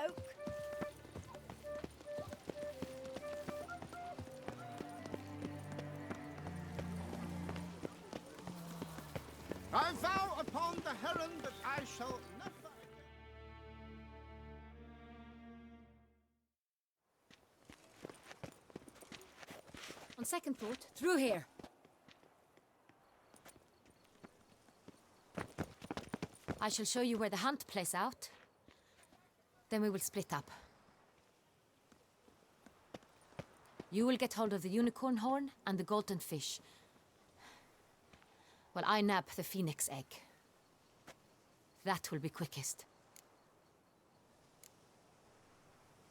bloke. I vow upon the heron that I shall never... On second thought, through here. I shall show you where the hunt plays out. Then we will split up. You will get hold of the unicorn horn and the golden fish. While I nab the phoenix egg. That will be quickest.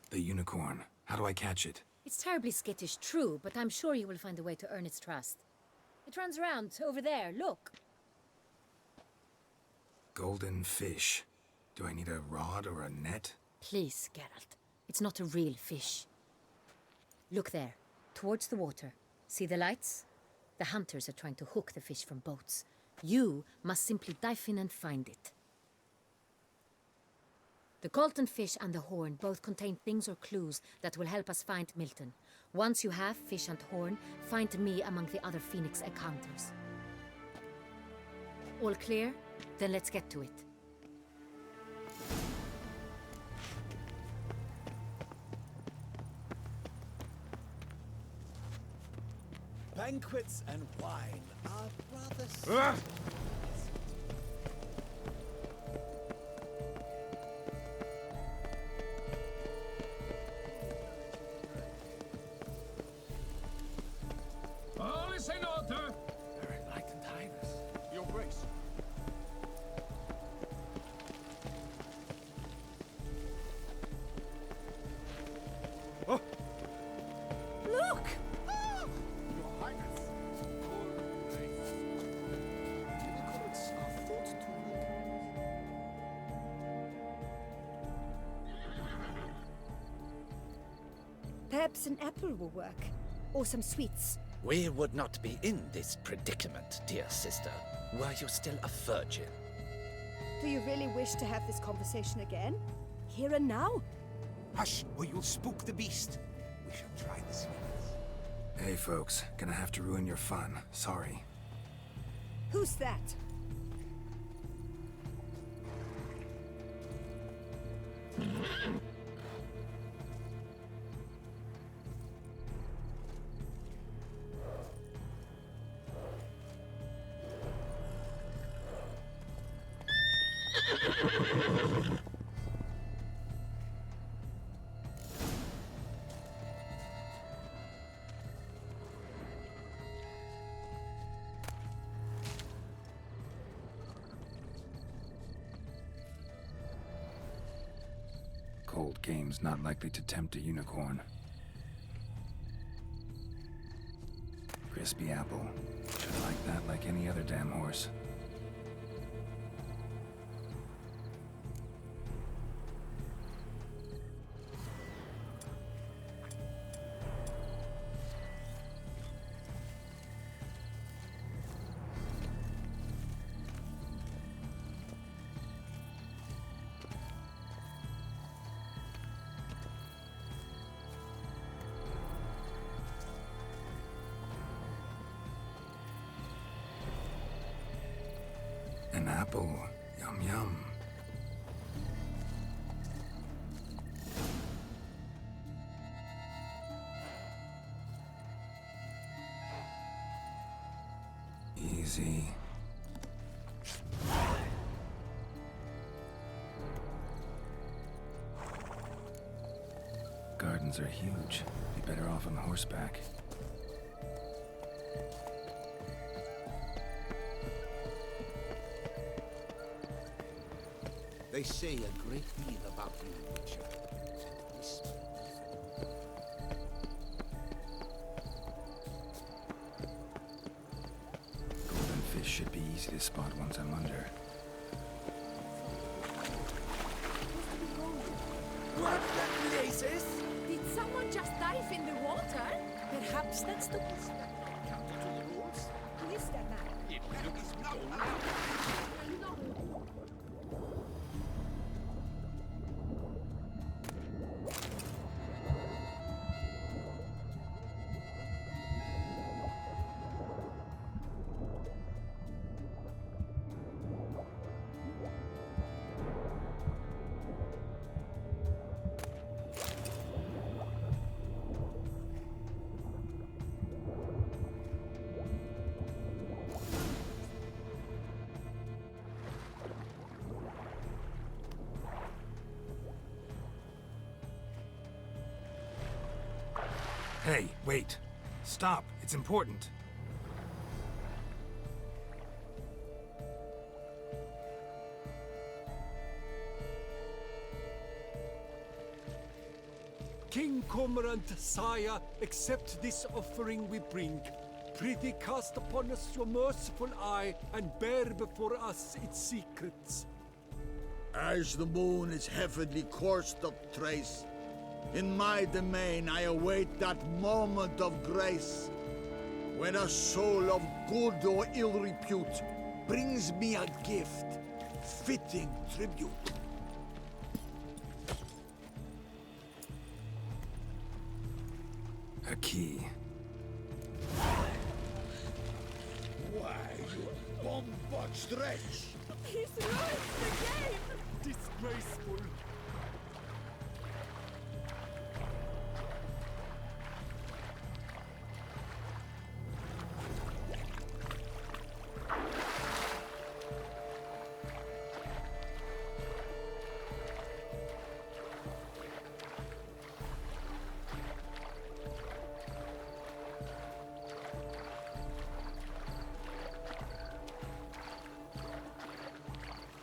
The unicorn. How do I catch it? It's terribly skittish, true, but I'm sure you will find a way to earn its trust. It runs around, over there, look. Golden fish. Do I need a rod or a net? Please, Geralt. It's not a real fish. Look there, towards the water. See the lights? The hunters are trying to hook the fish from boats. You must simply dive in and find it. The golden fish and the horn both contain things or clues that will help us find Milton. Once you have fish and horn, find me among the other phoenix egg hunters. All clear? Then let's get to it. Banquets and wine are rather... All is in order. Very enlightened highness. Your Grace. Look! Your Highness. Unicorns are thought to Perhaps an apple will work. Or some sweets. We would not be in this predicament, dear sister, were you still a virgin. Do you really wish to have this conversation again? Here and now? Hush, or you'll spook the beast. We shall try the sweets. Hey folks, gonna have to ruin your fun. Sorry. Who's that? Cold game's not likely to tempt a unicorn. Crispy apple. Should like that like any other damn horse. An apple. Yum yum. Easy. Gardens are huge. Be better off on horseback. They say a great deal about you, Witcher. This Golden fish should be easy to spot once I'm under. What the blazes? Did someone just dive in the water? Perhaps that's the Counter to the rules. Who is that man? It is not allowed. Hey, wait. Stop. It's important. King Cormorant, sire, accept this offering we bring. Prithee cast upon us your merciful eye, and bear before us its secrets. As the moon is heavily coursed of trace, in my domain I await that moment of grace, when a soul of good or ill repute brings me a gift, fitting tribute. A key. Why, you bomb-botched wretch! He's ruined the game! Disgraceful.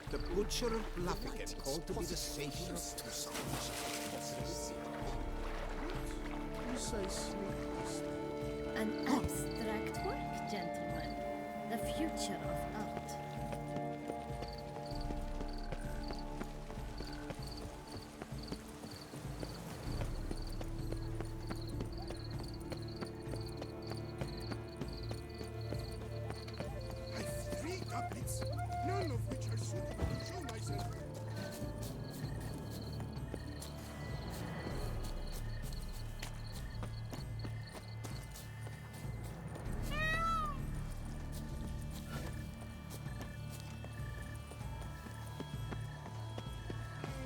The Butcher of Bluffington, called to be the savior of Tucson's. You say sleep. An abstract work, gentlemen. The future of art. I've 3 couplets, none of which are suitable to show myself.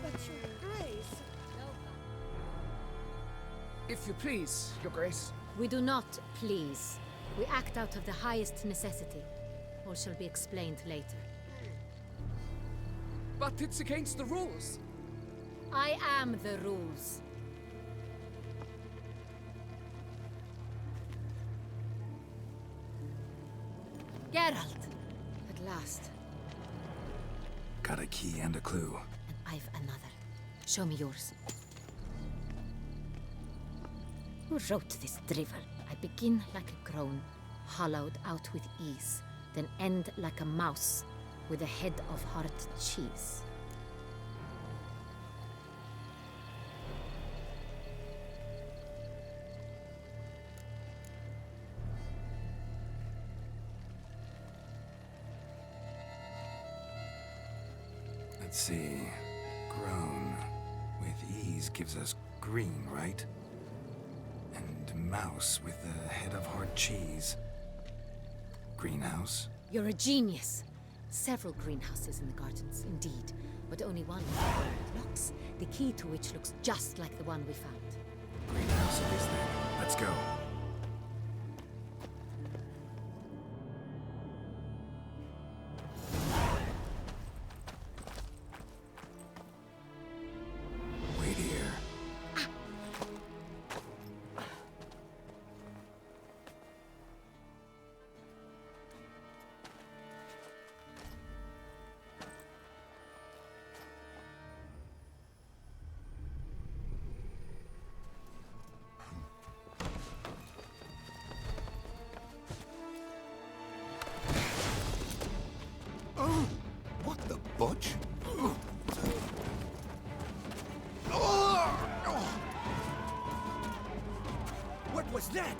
But your grace... If you please, Your Grace. We do not please. We act out of the highest necessity. All shall be explained later. But it's against the rules. I am the rules. Geralt! At last. Got a key and a clue. And I've another. Show me yours. Who wrote this drivel? I begin like a crone, hollowed out with ease, then end like a mouse, with a head of hard cheese. Let's see. Grown with ease gives us green, right? And mouse with the head of hard cheese. Greenhouse? You're a genius. Several greenhouses in the gardens, indeed, but only one with iron locks, the key to which looks just like the one we found. Greenhouse it is then. Let's go. Wait here. What the butch? What was that?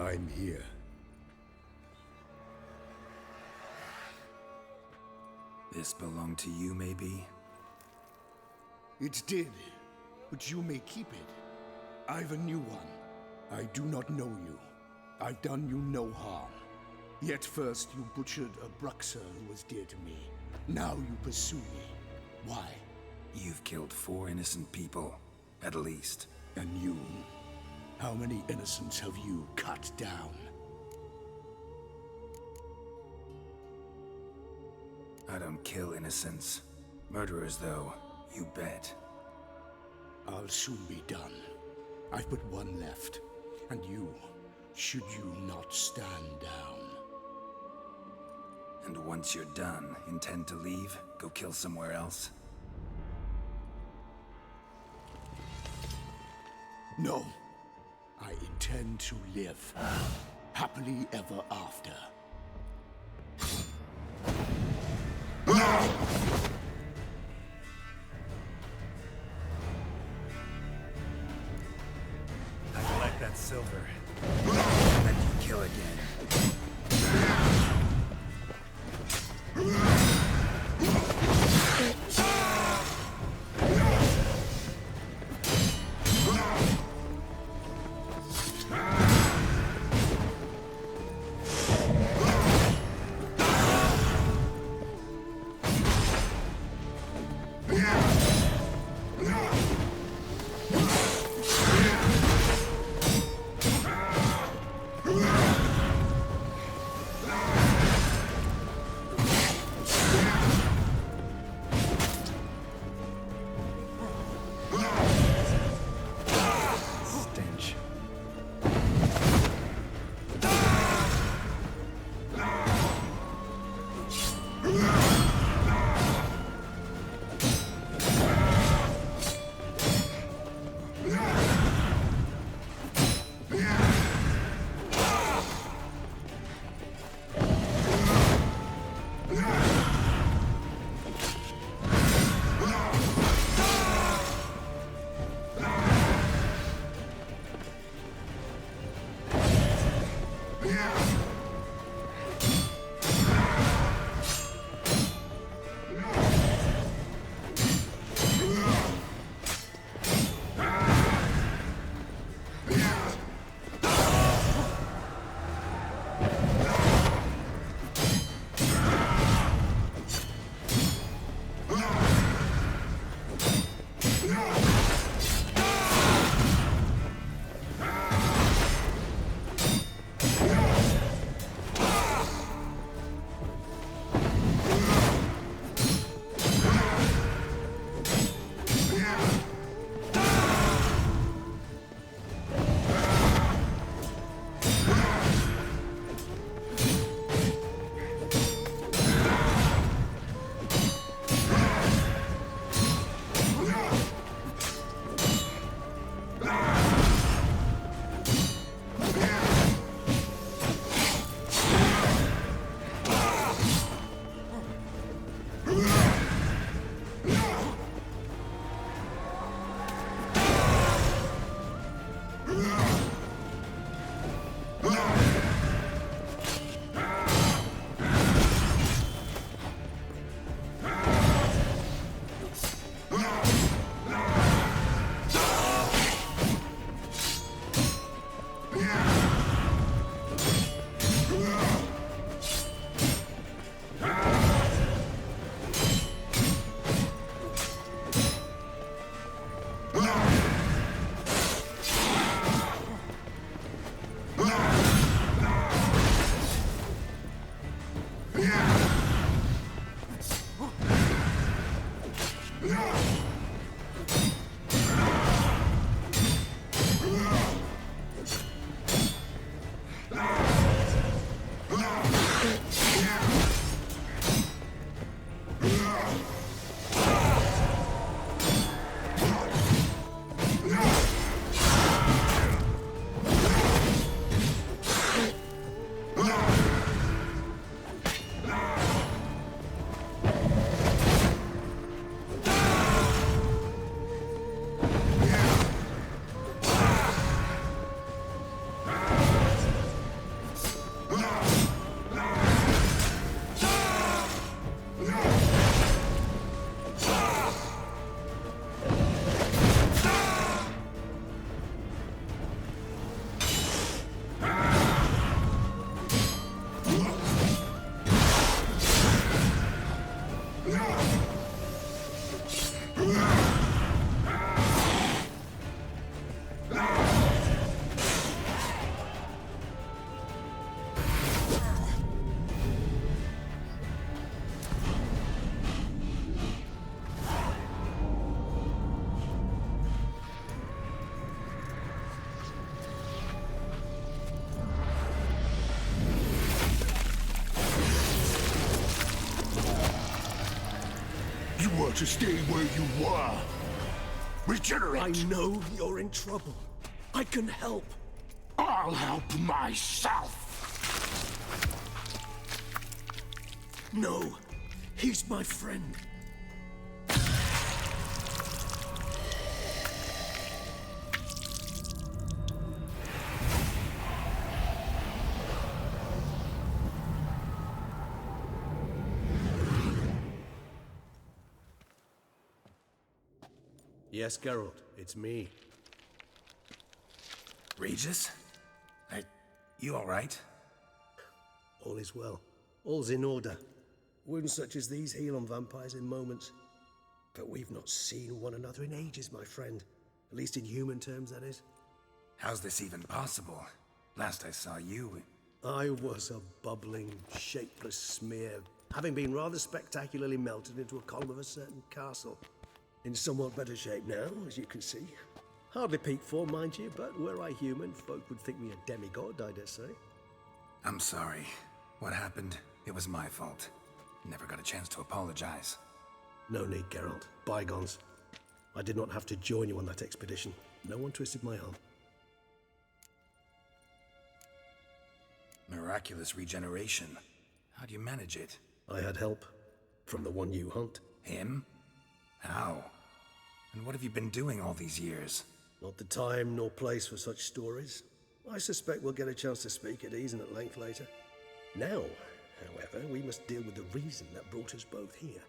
I'm here. This belonged to you, maybe? It did, but you may keep it. I've a new one. I do not know you. I've done you no harm. Yet first you butchered a Bruxer who was dear to me. Now you pursue me. Why? You've killed 4 innocent people, at least. And you? How many innocents have you cut down? I don't kill innocents. Murderers, though, you bet. I'll soon be done. I've but one left. And you, should you not stand down. And once you're done, intend to leave? Go kill somewhere else? No. I intend to live. Happily ever after. I collect that silver. Then you kill again. prefer to stay where you were. Regenerate! I know you're in trouble. I can help. I'll help myself! No, he's my friend. Yes, Geralt, it's me. Regis? You alright? All is well. All's in order. Wounds such as these heal on vampires in moments. But we've not seen one another in ages, my friend. At least in human terms, that is. How's this even possible? Last I saw you... I was a bubbling, shapeless smear, having been rather spectacularly melted into a column of a certain castle. In somewhat better shape now, as you can see. Hardly peak form, mind you, but were I human, folk would think me a demigod, I dare say. I'm sorry. What happened? It was my fault. Never got a chance to apologize. No need, Geralt. Bygones. I did not have to join you on that expedition. No one twisted my arm. Miraculous regeneration. How do you manage it? I had help. From the one you hunt. Him? How? And what have you been doing all these years? Not the time nor place for such stories. I suspect we'll get a chance to speak at ease and at length later. Now, however, we must deal with the reason that brought us both here.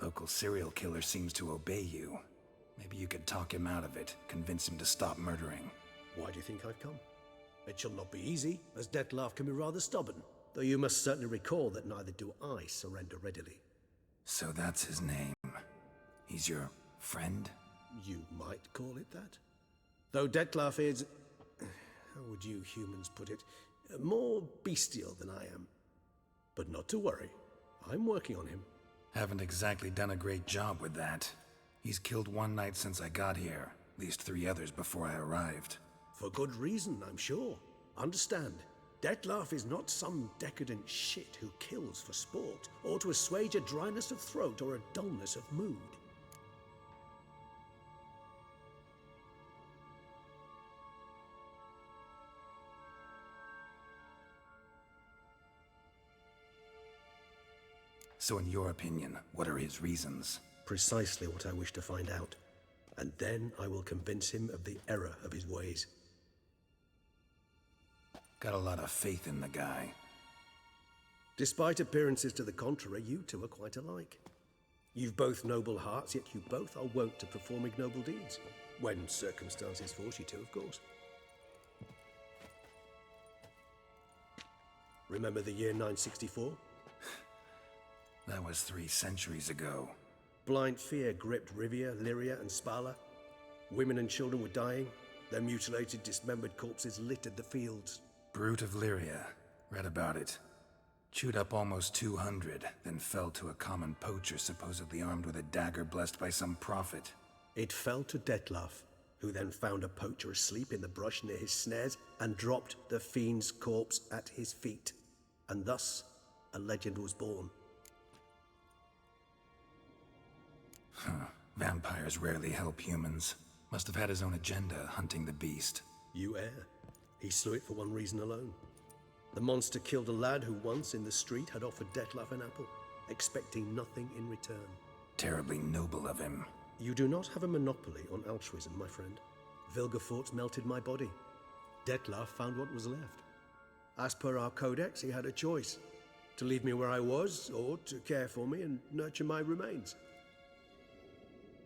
Local serial killer seems to obey you. Maybe you could talk him out of it, convince him to stop murdering. Why do you think I've come? It shall not be easy, as Dettlaff can be rather stubborn. Though you must certainly recall that neither do I surrender readily. So that's his name. He's your friend? You might call it that. Though Dettlaff is... how would you humans put it? More bestial than I am. But not to worry. I'm working on him. Haven't exactly done a great job with that. He's killed one night since I got here. At least 3 others before I arrived. For good reason, I'm sure. Understand, Dettlaff is not some decadent shit who kills for sport, or to assuage a dryness of throat or a dullness of mood. So in your opinion, what are his reasons? Precisely what I wish to find out. And then I will convince him of the error of his ways. Got a lot of faith in the guy. Despite appearances to the contrary, you two are quite alike. You've both noble hearts, yet you both are wont to perform ignoble deeds. When circumstances force you to, of course. Remember the year 964? That was 3 centuries ago. Blind fear gripped Rivia, Lyria, and Spala. Women and children were dying. Their mutilated, dismembered corpses littered the fields. Brute of Lyria. Read about it. Chewed up almost 200, then fell to a common poacher supposedly armed with a dagger blessed by some prophet. It fell to Dettlaff, who then found a poacher asleep in the brush near his snares and dropped the fiend's corpse at his feet. And thus, a legend was born. Vampires rarely help humans. Must have had his own agenda, hunting the beast. You err. He slew it for one reason alone. The monster killed a lad who once, in the street, had offered Dettlaff an apple, expecting nothing in return. Terribly noble of him. You do not have a monopoly on altruism, my friend. Vilgefortz melted my body. Dettlaff found what was left. As per our codex, he had a choice. To leave me where I was, or to care for me and nurture my remains.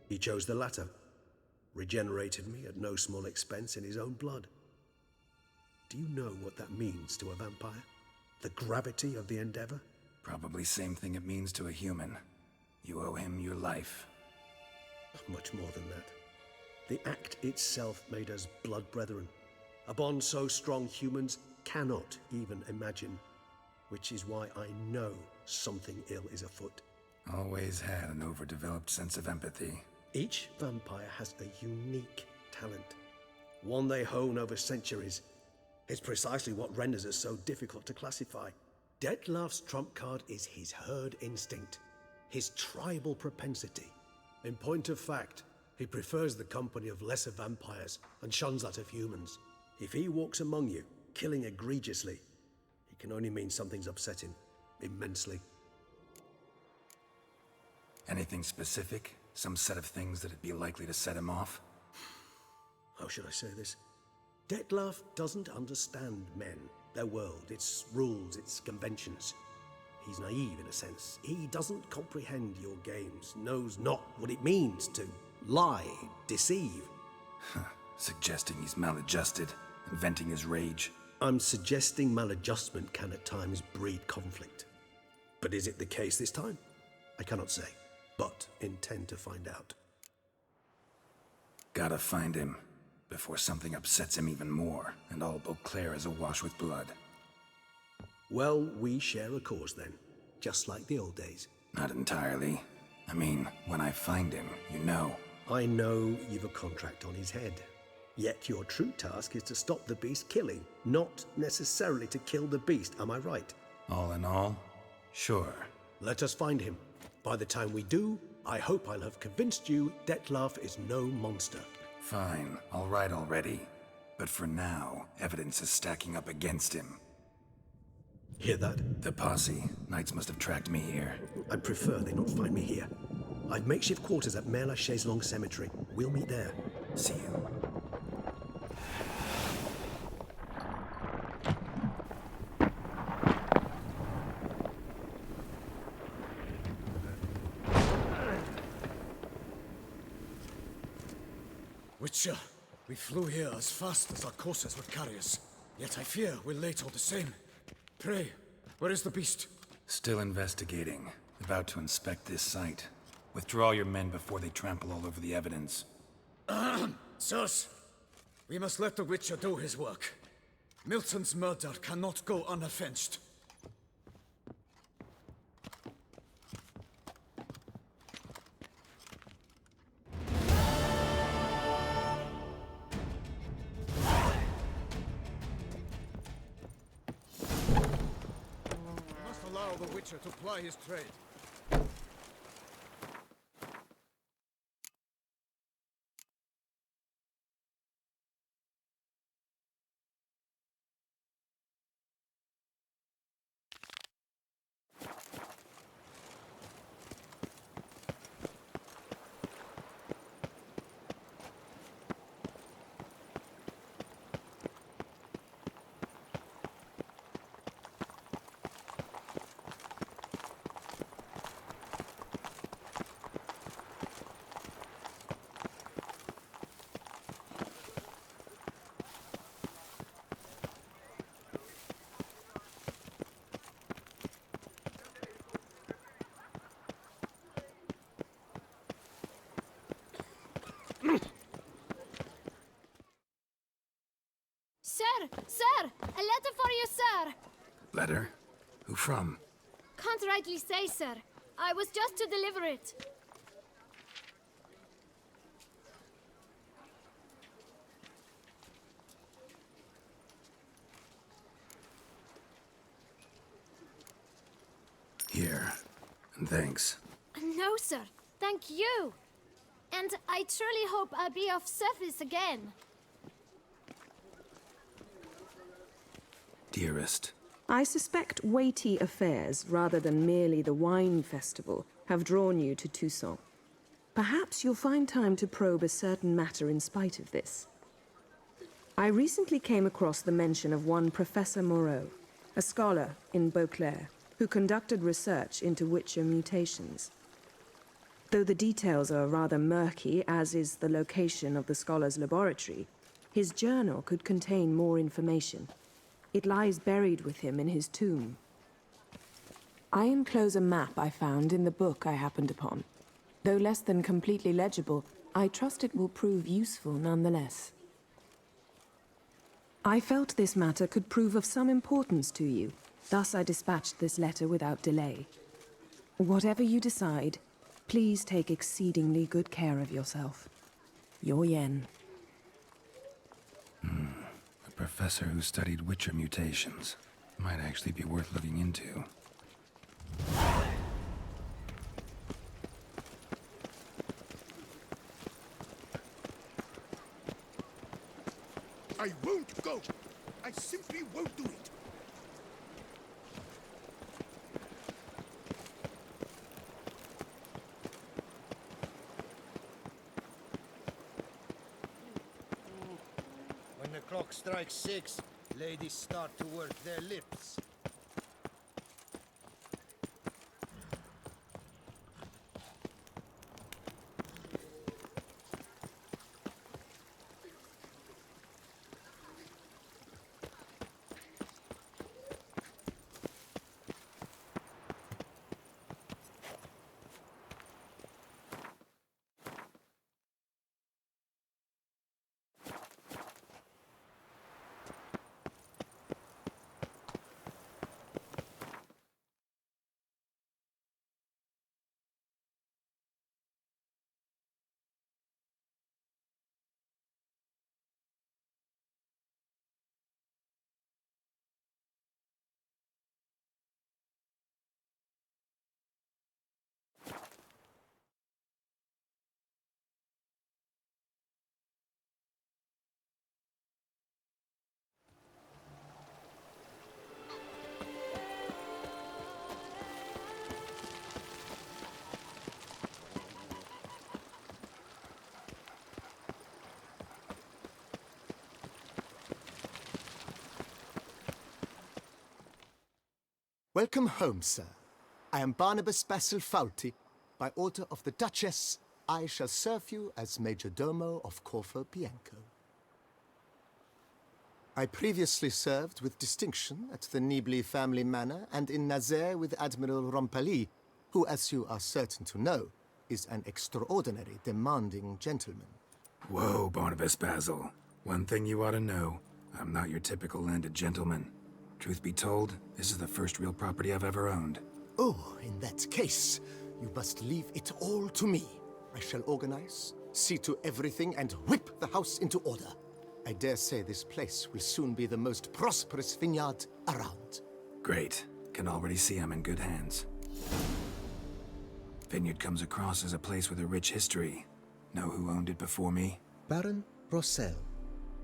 He chose the latter. Regenerated me at no small expense in his own blood. Do you know what that means to a vampire? The gravity of the endeavor? Probably same thing it means to a human. You owe him your life. Much more than that. The act itself made us blood brethren. A bond so strong humans cannot even imagine. Which is why I know something ill is afoot. Always had an overdeveloped sense of empathy. Each vampire has a unique talent. One they hone over centuries. It's precisely what renders us so difficult to classify. Detlef's trump card is his herd instinct, his tribal propensity. In point of fact, he prefers the company of lesser vampires and shuns that of humans. If he walks among you, killing egregiously, it can only mean something's upset him immensely. Anything specific? Some set of things that'd be likely to set him off? How should I say this? Detlef doesn't understand men, their world, its rules, its conventions. He's naive in a sense. He doesn't comprehend your games, knows not what it means to lie, deceive. Suggesting he's maladjusted and venting his rage. I'm suggesting maladjustment can at times breed conflict. But is it the case this time? I cannot say, but intend to find out. Gotta find him before something upsets him even more and all Beauclair is awash with blood. Well, we share a cause then, just like the old days. Not entirely. I mean, when I find him, you know. I know you've a contract on his head. Yet your true task is to stop the beast killing, not necessarily to kill the beast, am I right? All in all, sure. Let us find him. By the time we do, I hope I'll have convinced you Detlef is no monster. Fine, all right already. But for now, evidence is stacking up against him. Hear that? The posse. Knights must have tracked me here. I'd prefer they not find me here. I've makeshift quarters at Mère Lachaise Long Cemetery. We'll meet there. See you. Witcher, we flew here as fast as our coursers would carry us. Yet I fear we're late all the same. Pray, where is the beast? Still investigating. About to inspect this site. Withdraw your men before they trample all over the evidence. Sirs, we must let the Witcher do his work. Milton's murder cannot go unavenged. We must allow the Witcher to ply his trade. Sir! A letter for you, sir! Letter? Who from? Can't rightly say, sir. I was just to deliver it. Here. And thanks. No, sir. Thank you. And I truly hope I'll be of service again. Dearest. I suspect weighty affairs, rather than merely the wine festival, have drawn you to Toussaint. Perhaps you'll find time to probe a certain matter in spite of this. I recently came across the mention of one Professor Moreau, a scholar in Beauclair, who conducted research into Witcher mutations. Though the details are rather murky, as is the location of the scholar's laboratory, his journal could contain more information. It lies buried with him in his tomb. I enclose a map I found in the book I happened upon. Though less than completely legible, I trust it will prove useful nonetheless. I felt this matter could prove of some importance to you, thus I dispatched this letter without delay. Whatever you decide, please take exceedingly good care of yourself. Your Yen. A professor who studied Witcher mutations. Might actually be worth looking into. I won't go! I simply won't do it! When the clock strikes 6, ladies start to work their lips. Welcome home, sir. I am Barnabas Basil Fawlty. By order of the Duchess, I shall serve you as Major Domo of Corvo Bianco. I previously served with distinction at the Nibli family manor and in Nazaire with Admiral Rompali, who, as you are certain to know, is an extraordinary demanding gentleman. Whoa, Barnabas Basil. One thing you ought to know. I'm not your typical landed gentleman. Truth be told, this is the first real property I've ever owned. Oh, in that case, you must leave it all to me. I shall organize, see to everything, and whip the house into order. I dare say this place will soon be the most prosperous vineyard around. Great. Can already see I'm in good hands. Vineyard comes across as a place with a rich history. Know who owned it before me? Baron Rossel,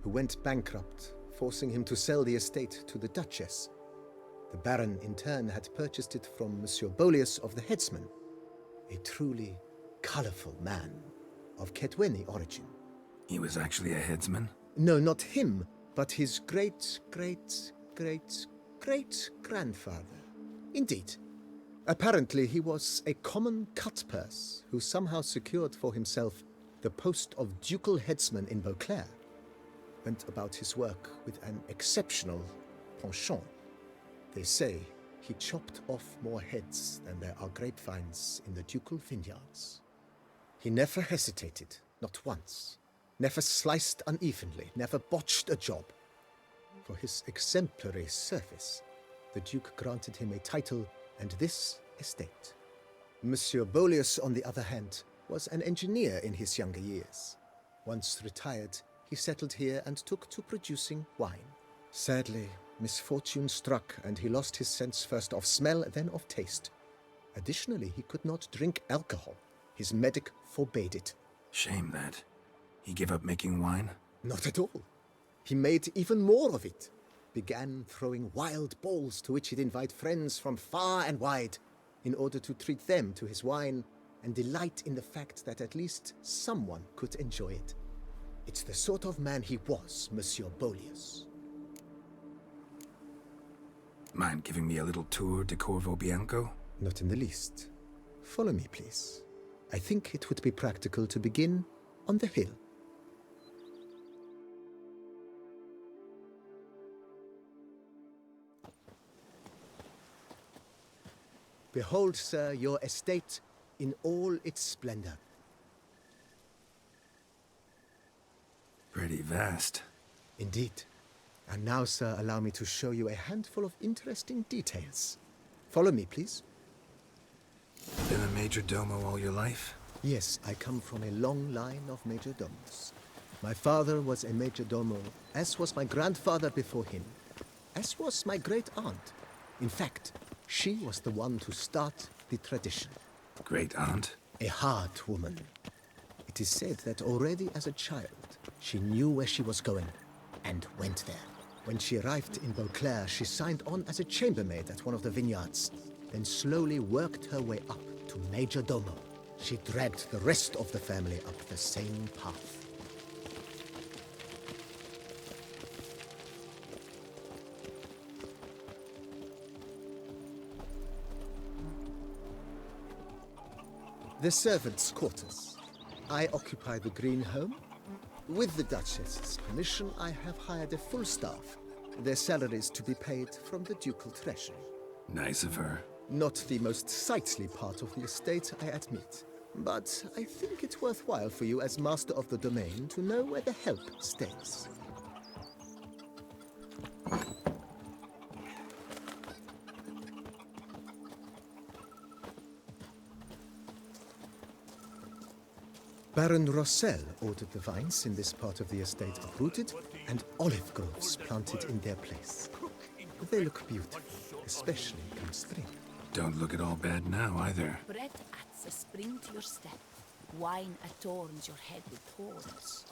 who went bankrupt, forcing him to sell the estate to the Duchess. The Baron, in turn, had purchased it from Monsieur Bolius of the Headsman, a truly colorful man of Ketweni origin. He was actually a headsman? No, not him, but his great-great-great-great-grandfather. Indeed. Apparently, he was a common cut-purse who somehow secured for himself the post of ducal headsman in Beauclair. Went about his work with an exceptional penchant. They say he chopped off more heads than there are grapevines in the ducal vineyards. He never hesitated, not once. Never sliced unevenly, never botched a job. For his exemplary service, the Duke granted him a title and this estate. Monsieur Bolius, on the other hand, was an engineer in his younger years. Once retired, he settled here and took to producing wine. Sadly, misfortune struck and he lost his sense first of smell, then of taste. Additionally, he could not drink alcohol. His medic forbade it. Shame that. He gave up making wine? Not at all. He made even more of it. Began throwing wild balls to which he'd invite friends from far and wide in order to treat them to his wine and delight in the fact that at least someone could enjoy it. It's the sort of man he was, Monsieur Bolius. Mind giving me a little tour de Corvo Bianco? Not in the least. Follow me, please. I think it would be practical to begin on the hill. Behold, sir, your estate in all its splendor. Pretty vast. Indeed. And now, sir, allow me to show you a handful of interesting details. Follow me, please. Been a major domo all your life? Yes, I come from a long line of major domus. My father was a major domo, as was my grandfather before him, as was my great aunt. In fact, she was the one to start the tradition. Great aunt? A hard woman. It is said that already as a child, she knew where she was going and went there. When she arrived in Beauclair, she signed on as a chambermaid at one of the vineyards, then slowly worked her way up to major domo. She dragged the rest of the family up the same path. The servants' quarters. I occupy the green home. With the Duchess's permission, I have hired a full staff. Their salaries to be paid from the ducal treasury. Nice of her. Not the most sightly part of the estate, I admit. But I think it's worthwhile for you as master of the domain to know where the help stays. Baron Rossel ordered the vines in this part of the estate uprooted and olive groves planted in their place. They look beautiful, especially in spring. Don't look at all bad now, either. Bread adds a spring to your step. Wine adorns your head with thorns.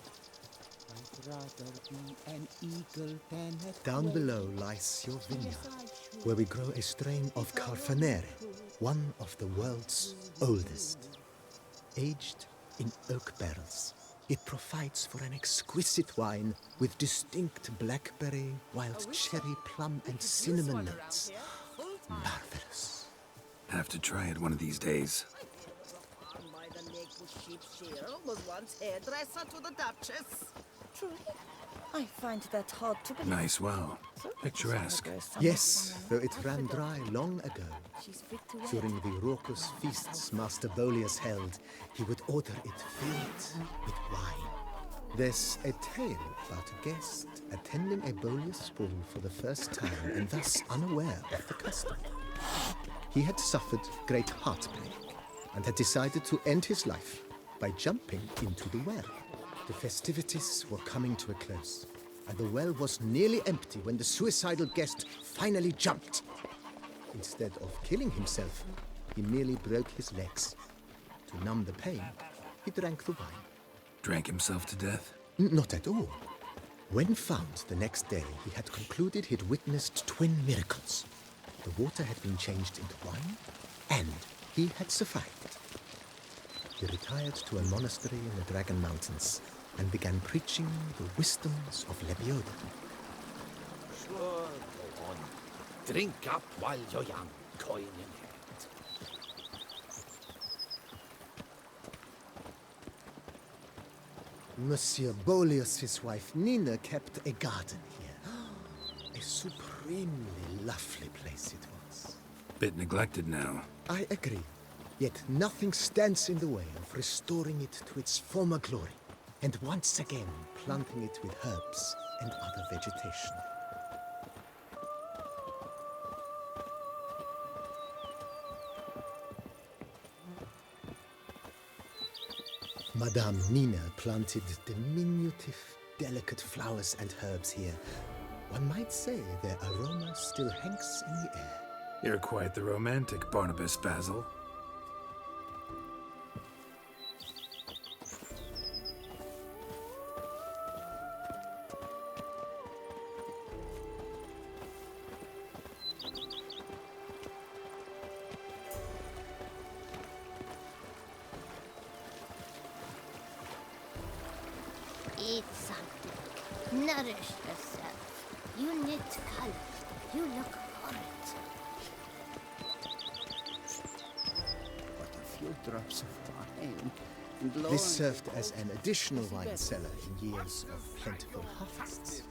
I'd rather be an eagle than a Down below lies your vineyard, where we grow a strain of Carfanere, one of the world's oldest. Aged in oak barrels, it provides for an exquisite wine with distinct blackberry, wild cherry, plum, and cinnamon notes. Marvelous. Have to try it one of these days. By the lake with sheep shearer was once hairdresser to the Duchess. Truly, I find that hard to believe. Nice well. Picturesque. Yes, though it ran dry long ago. During the raucous feasts Master Bolius held, he would order it filled with wine. There's a tale about a guest attending a Bolius ball for the first time and thus unaware of the custom. He had suffered great heartbreak and had decided to end his life by jumping into the well. The festivities were coming to a close, and the well was nearly empty when the suicidal guest finally jumped. Instead of killing himself, he merely broke his legs. To numb the pain, he drank the wine. Drank himself to death? Not at all. When found the next day, he had concluded he'd witnessed twin miracles. The water had been changed into wine, and he had survived. He retired to a monastery in the Dragon Mountains and began preaching the wisdoms of Lebioda. Sure, go on. Drink up while you're young, coin in hand. Monsieur Bolius's wife Nina kept a garden here. A supremely lovely place it was. Bit neglected now. I agree. Yet nothing stands in the way of restoring it to its former glory, and once again planting it with herbs and other vegetation. Madame Nina planted diminutive, delicate flowers and herbs here. One might say their aroma still hangs in the air. You're quite the romantic, Barnabas Basil. Eat something. Nourish yourself. You knit colors. You look horrid. But a few drops of wine. And lo This and served as an additional wine cellar in years of plentiful harvests.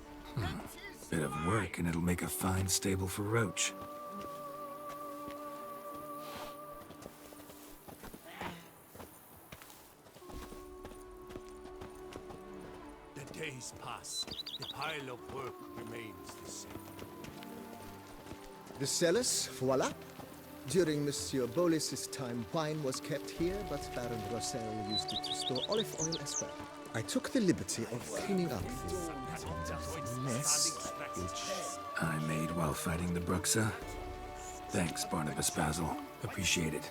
Bit of work and it'll make a fine stable for Roach. The days pass. The pile of work remains the same. The cellars, voila. During Monsieur Bolis's time, wine was kept here, but Baron Rossel used it to store olive oil as well. I took the liberty of cleaning up the mess, which I made while fighting the Bruxa. Thanks, Barnabas Basil. Appreciate it.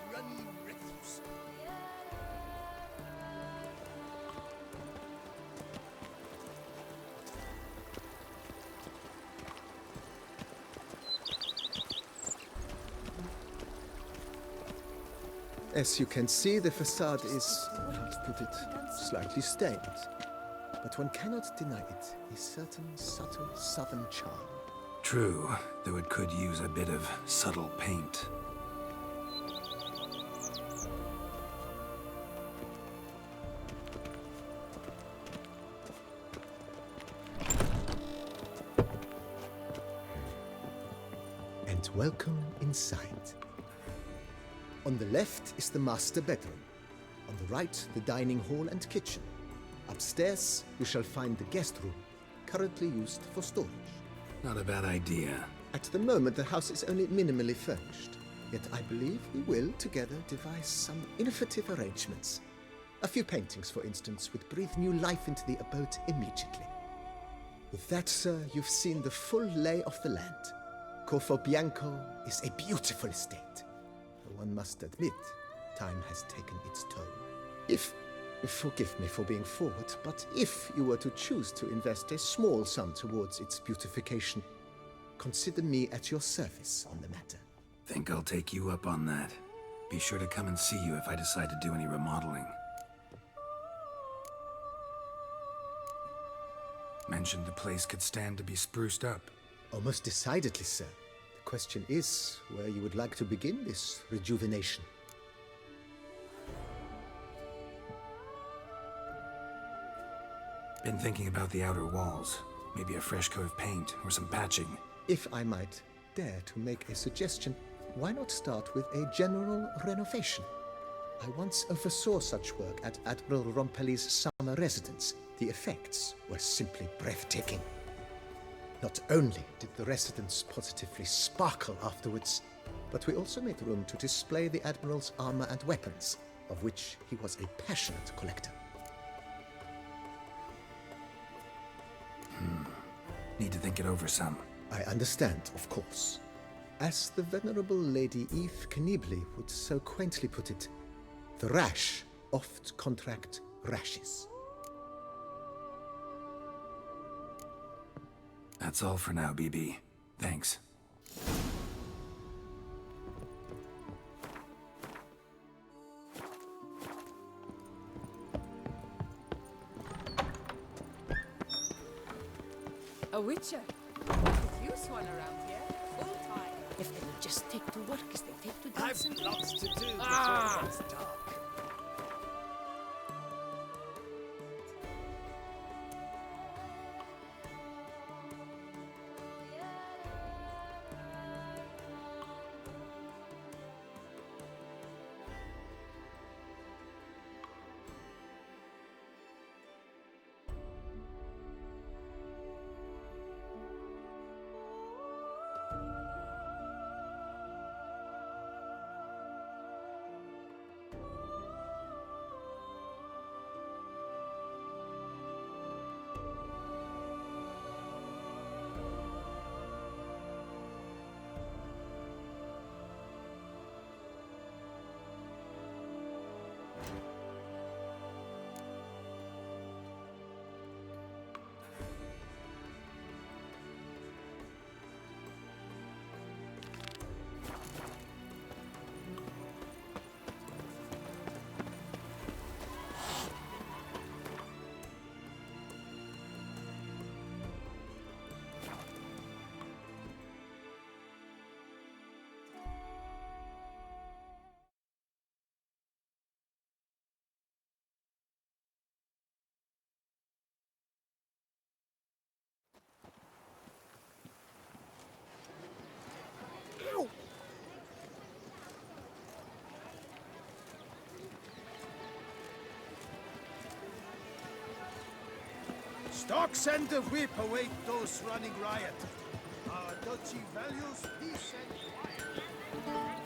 As you can see, the facade is, how to put it, slightly stained. But one cannot deny it, a certain subtle southern charm. True, though it could use a bit of subtle paint. And welcome inside. On the left is the master bedroom. On the right, the dining hall and kitchen. Upstairs, you shall find the guest room, currently used for storage. Not a bad idea. At the moment, the house is only minimally furnished. Yet I believe we will, together, devise some innovative arrangements. A few paintings, for instance, would breathe new life into the abode immediately. With that, sir, you've seen the full lay of the land. Corfo Bianco is a beautiful estate. One must admit, time has taken its toll. Forgive me for being forward, but if you were to choose to invest a small sum towards its beautification, consider me at your service on the matter. Think I'll take you up on that. Be sure to come and see you if I decide to do any remodeling. Mentioned the place could stand to be spruced up. Almost decidedly, sir. The question is where you would like to begin this rejuvenation. Been thinking about the outer walls. Maybe a fresh coat of paint or some patching. If I might dare to make a suggestion, why not start with a general renovation? I once oversaw such work at Admiral Rompelli's summer residence. The effects were simply breathtaking. Not only did the residence positively sparkle afterwards, but we also made room to display the Admiral's armor and weapons, of which he was a passionate collector. Need to think it over some. I understand, of course. As the venerable Lady Eve Knibley would so quaintly put it, the rash oft contract rashes. That's all for now, BB. Thanks. A witcher. Could use one around here, full time. If they would just take to work as they take to dance. I've lots to do before Ah! it's dark. Stocks and the whip await those running riot. Our duchy values peace and quiet.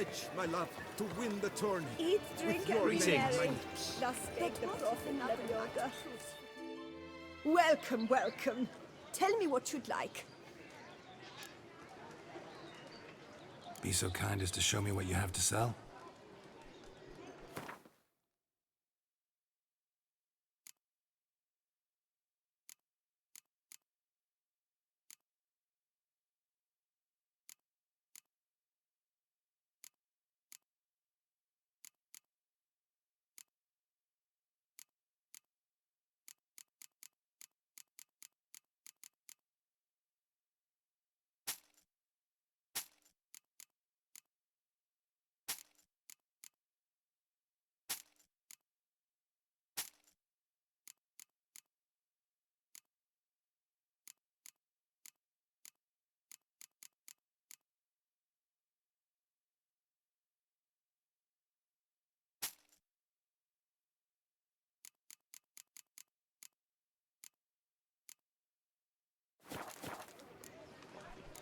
pledge, my love, to win the tourney. Eat, drink, With your and be name, my merry. lips. Thus spake the prophet of yoga. Welcome, welcome. Tell me what you'd like. Be so kind as to show me what you have to sell?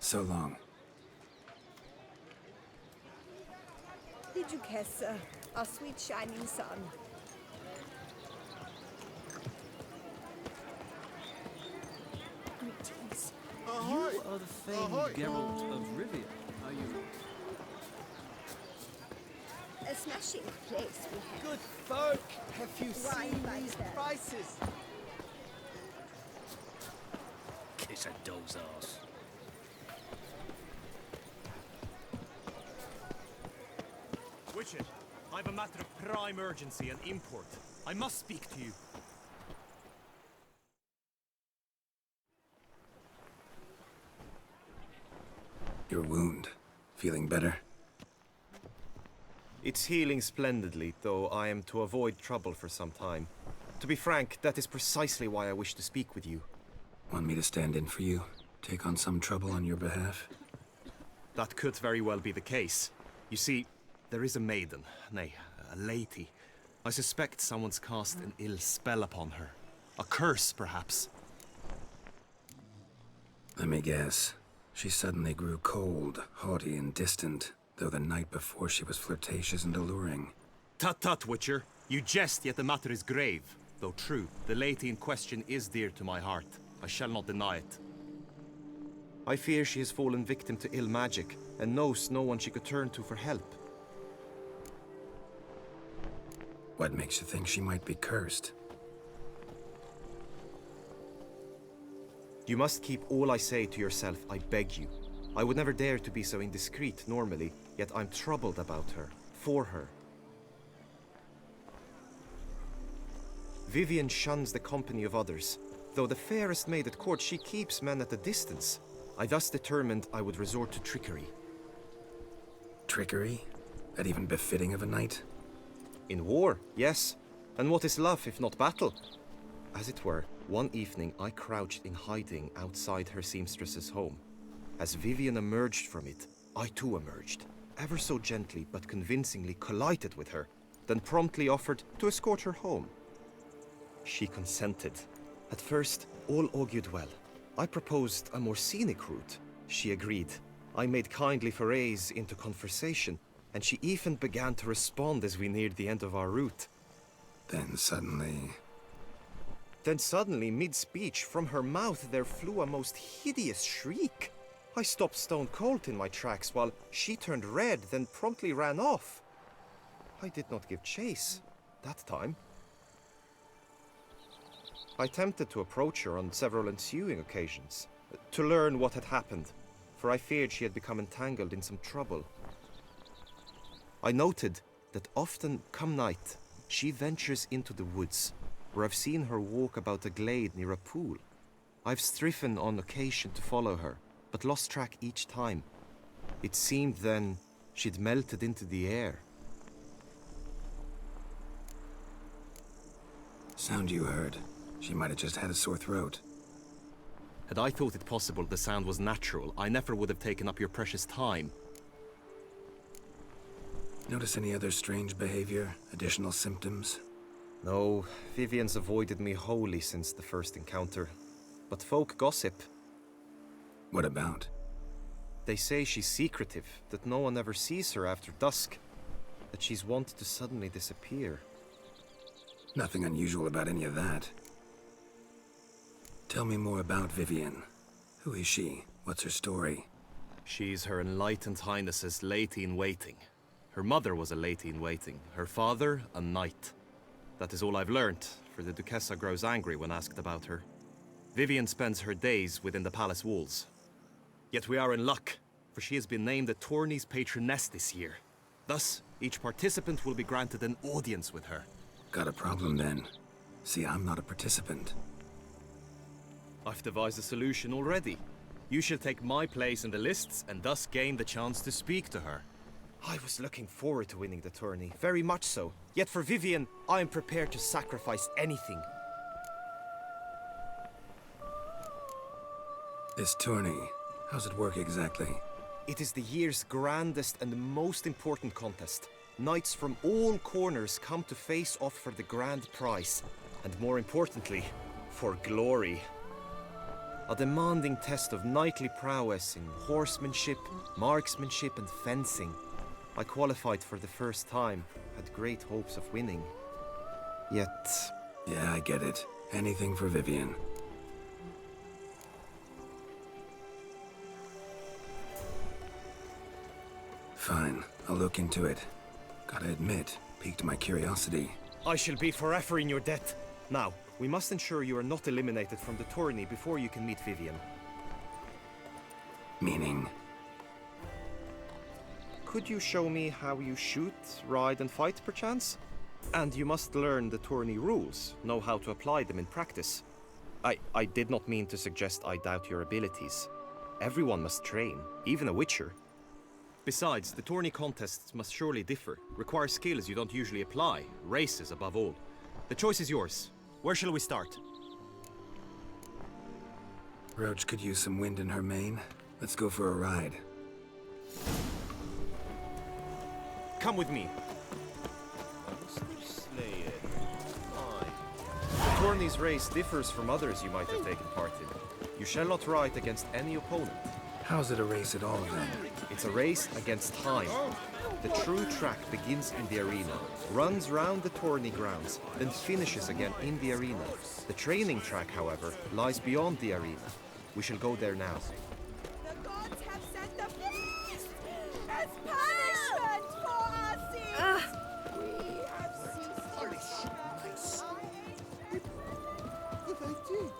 So long. Did you kiss our sweet shining sun? Greetings. Ahoy! You are the famed Ahoy! Geralt of Rivia, are you? A smashing place we have. Good folk, have you Wine seen like these that. prices? Kiss a doe's arse. Witcher, I've a matter of prime urgency and import. I must speak to you. Your wound. Feeling better? It's healing splendidly, though I am to avoid trouble for some time. To be frank, that is precisely why I wish to speak with you. Want me to stand in for you? Take on some trouble on your behalf? That could very well be the case. You see, there is a maiden, nay, a lady. I suspect someone's cast an ill spell upon her. A curse, perhaps. Let me guess. She suddenly grew cold, haughty, and distant, though the night before she was flirtatious and alluring. Tut tut, Witcher. You jest, yet the matter is grave. Though true, the lady in question is dear to my heart. I shall not deny it. I fear she has fallen victim to ill magic, and knows no one she could turn to for help. What makes you think she might be cursed? You must keep all I say to yourself, I beg you. I would never dare to be so indiscreet normally, yet I'm troubled about her, for her. Vivian shuns the company of others. Though the fairest maid at court, she keeps men at a distance. I thus determined I would resort to trickery. Trickery? That even befitting of a knight? In war, yes. And what is love if not battle? As it were, one evening I crouched in hiding outside her seamstress's home. As Vivian emerged from it, I too emerged, ever so gently but convincingly collided with her, then promptly offered to escort her home. She consented. At first, all augured well. I proposed a more scenic route. She agreed. I made kindly forays into conversation, and she even began to respond as we neared the end of our route. Then suddenly, mid-speech, from her mouth there flew a most hideous shriek. I stopped stone cold in my tracks while she turned red, then promptly ran off. I did not give chase that time. I attempted to approach her on several ensuing occasions, to learn what had happened, for I feared she had become entangled in some trouble. I noted that often, come night, she ventures into the woods, where I've seen her walk about a glade near a pool. I've striven on occasion to follow her, but lost track each time. It seemed then she'd melted into the air. sound you heard. She might have just had a sore throat. Had I thought it possible the sound was natural, I never would have taken up your precious time. Notice any other strange behavior? Additional symptoms? No, Vivian's avoided me wholly since the first encounter. But folk gossip. What about? They say she's secretive, that no one ever sees her after dusk, that she's wont to suddenly disappear. Nothing unusual about any of that. Tell me more about Vivian. Who is she? What's her story? She's Her Enlightened Highness's lady-in-waiting. Her mother was a lady-in-waiting, her father a knight. That is all I've learnt, for the Duchessa grows angry when asked about her. Vivian spends her days within the palace walls. Yet we are in luck, for she has been named the tourney's patroness this year. Thus, each participant will be granted an audience with her. Got a problem then. See, I'm not a participant. I've devised a solution already. You shall take my place in the lists and thus gain the chance to speak to her. I was looking forward to winning the tourney, very much so. Yet for Vivian, I am prepared to sacrifice anything. This tourney, how's it work exactly? It is the year's grandest and most important contest. Knights from all corners come to face off for the grand prize. And more importantly, for glory. A demanding test of knightly prowess in horsemanship, marksmanship and fencing. I qualified for the first time, had great hopes of winning. Yet... Yeah, I get it. Anything for Vivian. Fine, I'll look into it. Gotta admit, piqued my curiosity. I shall be forever in your debt. Now, we must ensure you are not eliminated from the tourney before you can meet Vivian. Meaning? Could you show me how you shoot, ride and fight, perchance? And you must learn the tourney rules, know how to apply them in practice. I did not mean to suggest I doubt your abilities. Everyone must train, even a witcher. Besides, the tourney contests must surely differ, require skills you don't usually apply, races above all. The choice is yours. Where shall we start? Roach could use some wind in her mane. Let's go for a ride. Come with me. The tourney's race differs from others you might have taken part in. You shall not ride against any opponent. How's it a race at all, then? It's a race against time. The true track begins in the arena, runs round the tourney grounds, then finishes again in the arena. The training track, however, lies beyond the arena. We shall go there now. The gods have sent the beast as punishment for our sins. We have ceased But I did.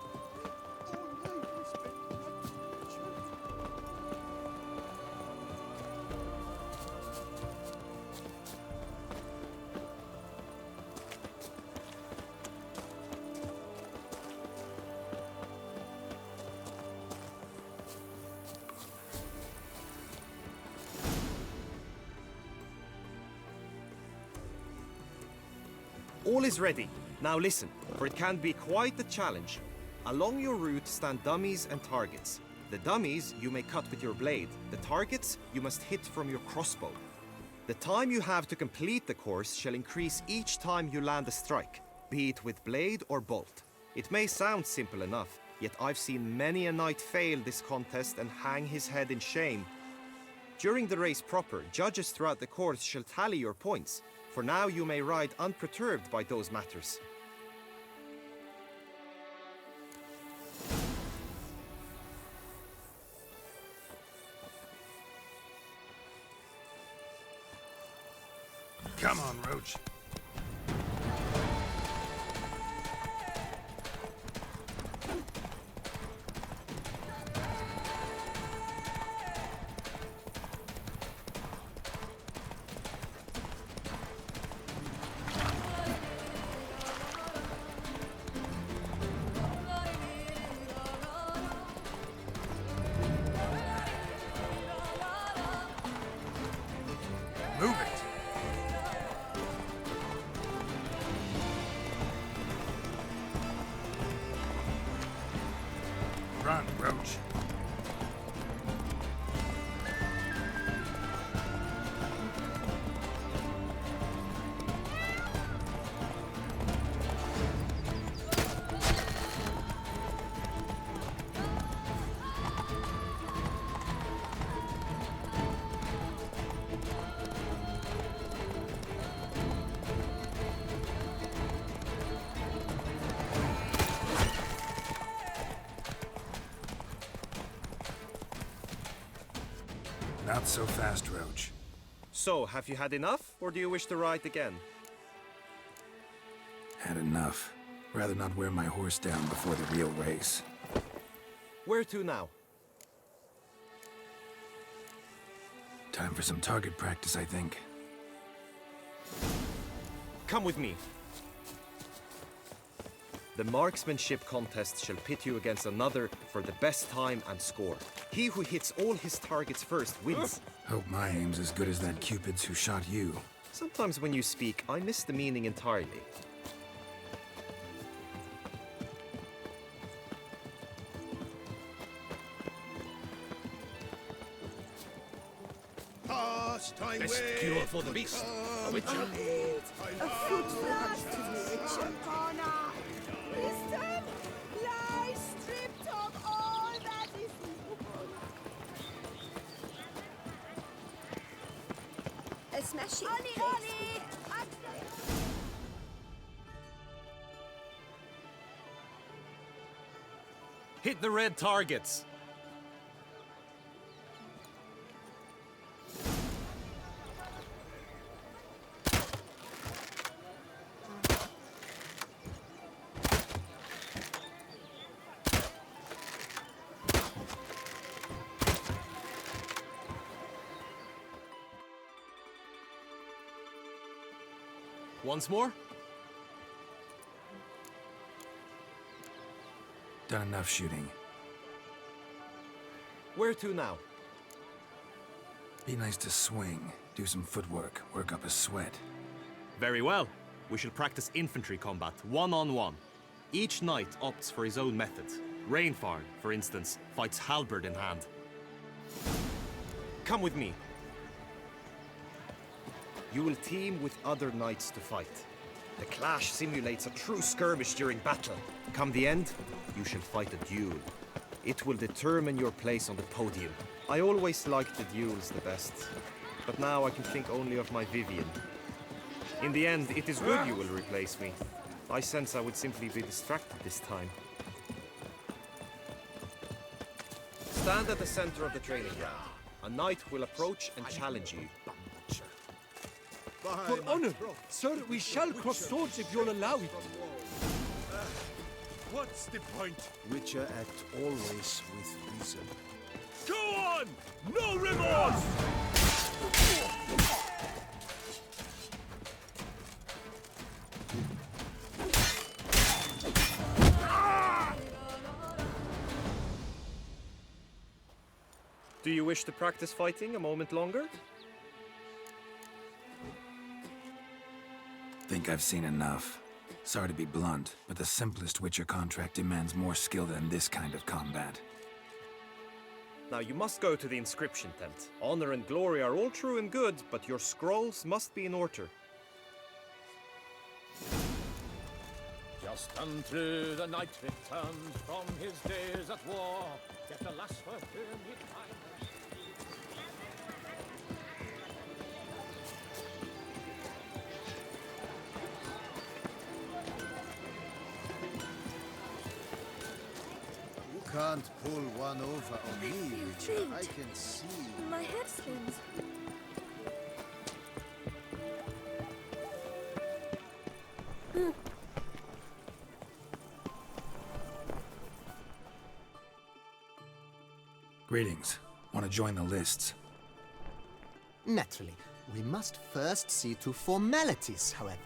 All is ready. Now listen, for it can be quite a challenge. Along your route stand dummies and targets. The dummies you may cut with your blade. The targets you must hit from your crossbow. The time you have to complete the course shall increase each time you land a strike, be it with blade or bolt. It may sound simple enough, yet I've seen many a knight fail this contest and hang his head in shame. During the race proper, judges throughout the course shall tally your points. For now you may ride unperturbed by those matters. Come on, Roach. Move it! Not so fast, Roach. So, have you had enough, or do you wish to ride again? Had enough. Rather not wear my horse down before the real race. Where to now? Time for some target practice, I think. Come with me. The marksmanship contest shall pit you against another for the best time and score. He who hits all his targets first wins. Hope my aim's as good as that Cupid's who shot you. Sometimes when you speak, I miss the meaning entirely. Best cure for the beast. A witcher. A foot flash to the Witcher corner. Wisdom lies stripped of all that is evil. A smashing Ollie! Hit the red targets. Once more? Done enough shooting. Where to now? Be nice to swing, do some footwork, work up a sweat. Very well. We shall practice infantry combat, one-on-one. Each knight opts for his own method. Rainfarn, for instance, fights halberd in hand. Come with me. You will team with other knights to fight. The clash simulates a true skirmish during battle. Come the end, you shall fight a duel. It will determine your place on the podium. I always liked the duels the best, but now I can think only of my Vivian. In the end, it is good you will replace me. I sense I would simply be distracted this time. Stand at the center of the training ground. A knight will approach and challenge you. For honor, sir, we shall cross swords if you'll allow it. What's the point? Witcher act always with reason. Go on! No remorse! Do you wish to practice fighting a moment longer? Think I've seen enough. Sorry to be blunt, but the simplest Witcher contract demands more skill than this kind of combat. Now you must go to the inscription tent. Honor and glory are all true and good, but your scrolls must be in order. Just unto the knight returned from his days at war. Get the last for him he You can't pull one over on me, Witcher. I can see. My head spins. Greetings. Want to join the lists? Naturally, we must first see to formalities, however.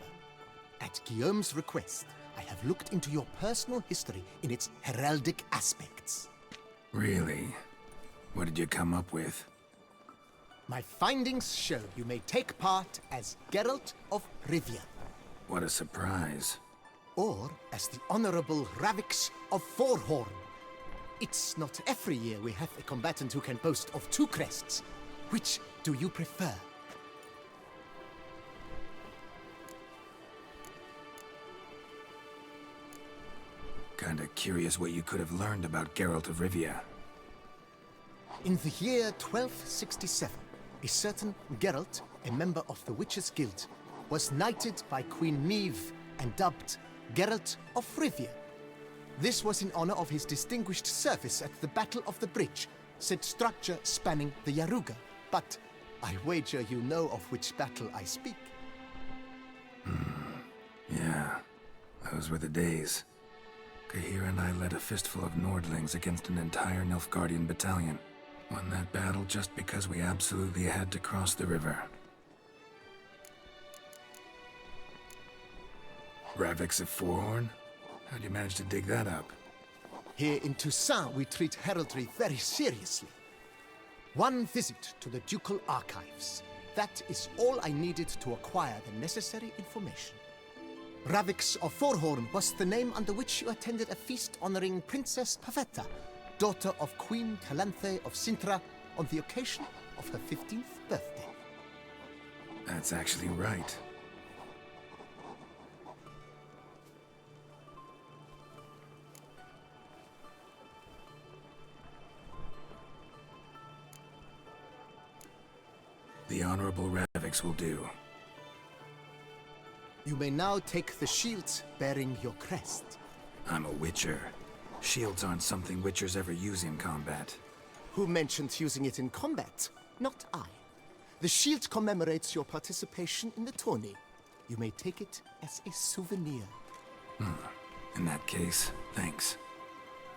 At Guillaume's request, I have looked into your personal history in its heraldic aspects. Really? What did you come up with? My findings show you may take part as Geralt of Rivia. What a surprise. Or as the Honorable Ravix of Forhorn. It's not every year we have a combatant who can boast of two crests. Which do you prefer? Kinda curious what you could have learned about Geralt of Rivia. In the year 1267, a certain Geralt, a member of the Witches' Guild, was knighted by Queen Meve and dubbed Geralt of Rivia. This was in honor of his distinguished service at the Battle of the Bridge, said structure spanning the Yaruga. But I wager you know of which battle I speak. Yeah, those were the days. Kahir and I led a fistful of Nordlings against an entire Nilfgaardian battalion. Won that battle just because we absolutely had to cross the river. Ravix of Forehorn? How'd you manage to dig that up? Here in Toussaint, we treat heraldry very seriously. One visit to the ducal archives. That is all I needed to acquire the necessary information. Ravix of Forehorn was the name under which you attended a feast honoring Princess Pavetta, daughter of Queen Calanthe of Sintra, on the occasion of her 15th birthday. That's actually right. The Honorable Ravix will do. You may now take the shield bearing your crest. I'm a Witcher. Shields aren't something Witchers ever use in combat. Who mentioned using it in combat? Not I. The shield commemorates your participation in the tourney. You may take it as a souvenir. In that case, thanks.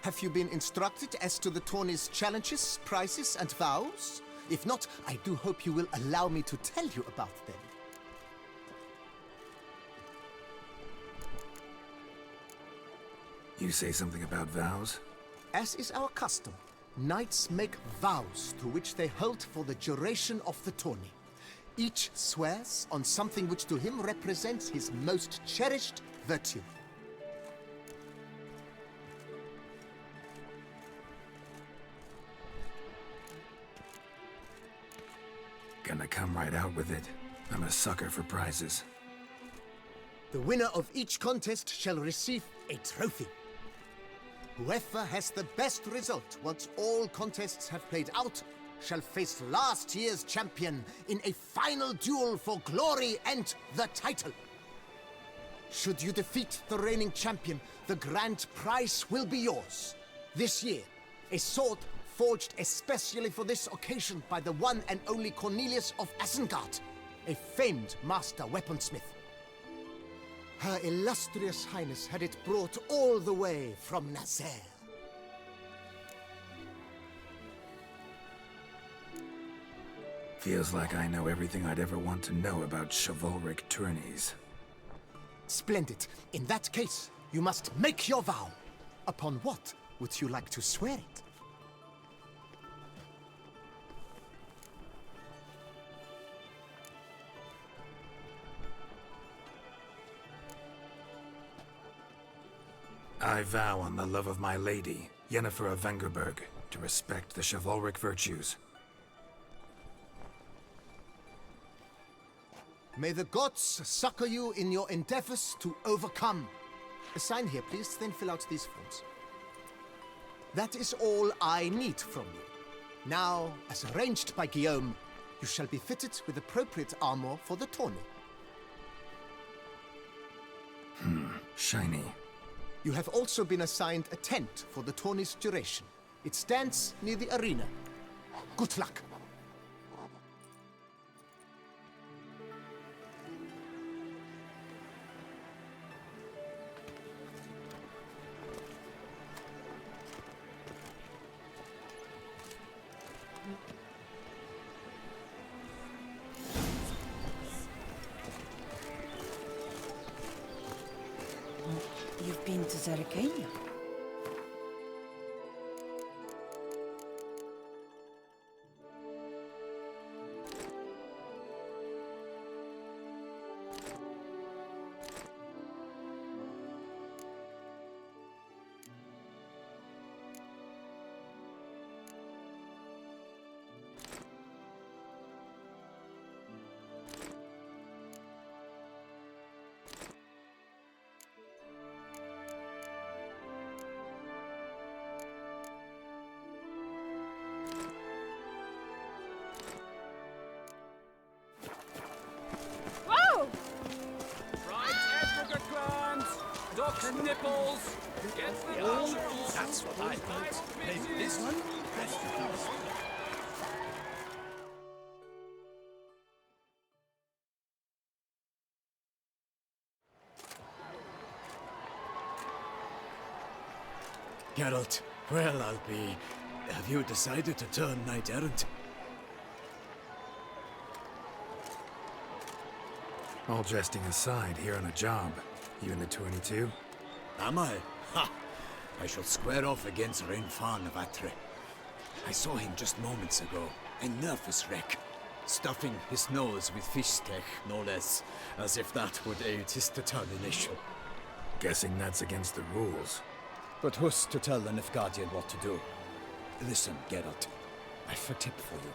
Have you been instructed as to the tourney's challenges, prizes, and vows? If not, I do hope you will allow me to tell you about them. You say something about vows? As is our custom, knights make vows to which they hold for the duration of the tourney. Each swears on something which to him represents his most cherished virtue. Gonna come right out with it. I'm a sucker for prizes. The winner of each contest shall receive a trophy. Whoever has the best result once all contests have played out shall face last year's champion in a final duel for glory and the title. Should you defeat the reigning champion, the grand prize will be yours. This year, a sword forged especially for this occasion by the one and only Cornelius of Isengard, a famed master weaponsmith. Her illustrious highness had it brought all the way from Nazaire. Feels like I know everything I'd ever want to know about chivalric tourneys. Splendid. In that case, you must make your vow. Upon what would you like to swear it? I vow on the love of my lady, Yennefer of Vengerberg, to respect the chivalric virtues. May the gods succor you in your endeavors to overcome. Sign here, please, then fill out these forms. That is all I need from you. Now, as arranged by Guillaume, you shall be fitted with appropriate armor for the tourney. Shiny. You have also been assigned a tent for the tourney's duration. It stands near the arena. Good luck. You've been to Zerikania? Nipples! Get the That's what I thought. Maybe this one? Geralt, well, I'll be... Have you decided to turn knight-errant? All jesting aside, here on a job. You in the 22? Am I? Ha! I shall square off against Rainfan of Atre. I saw him just moments ago. A nervous wreck. Stuffing his nose with fish steak, no less. As if that would aid his determination. Guessing that's against the rules. But who's to tell the Nilfgaardian what to do? Listen, Geralt. I've a tip for you.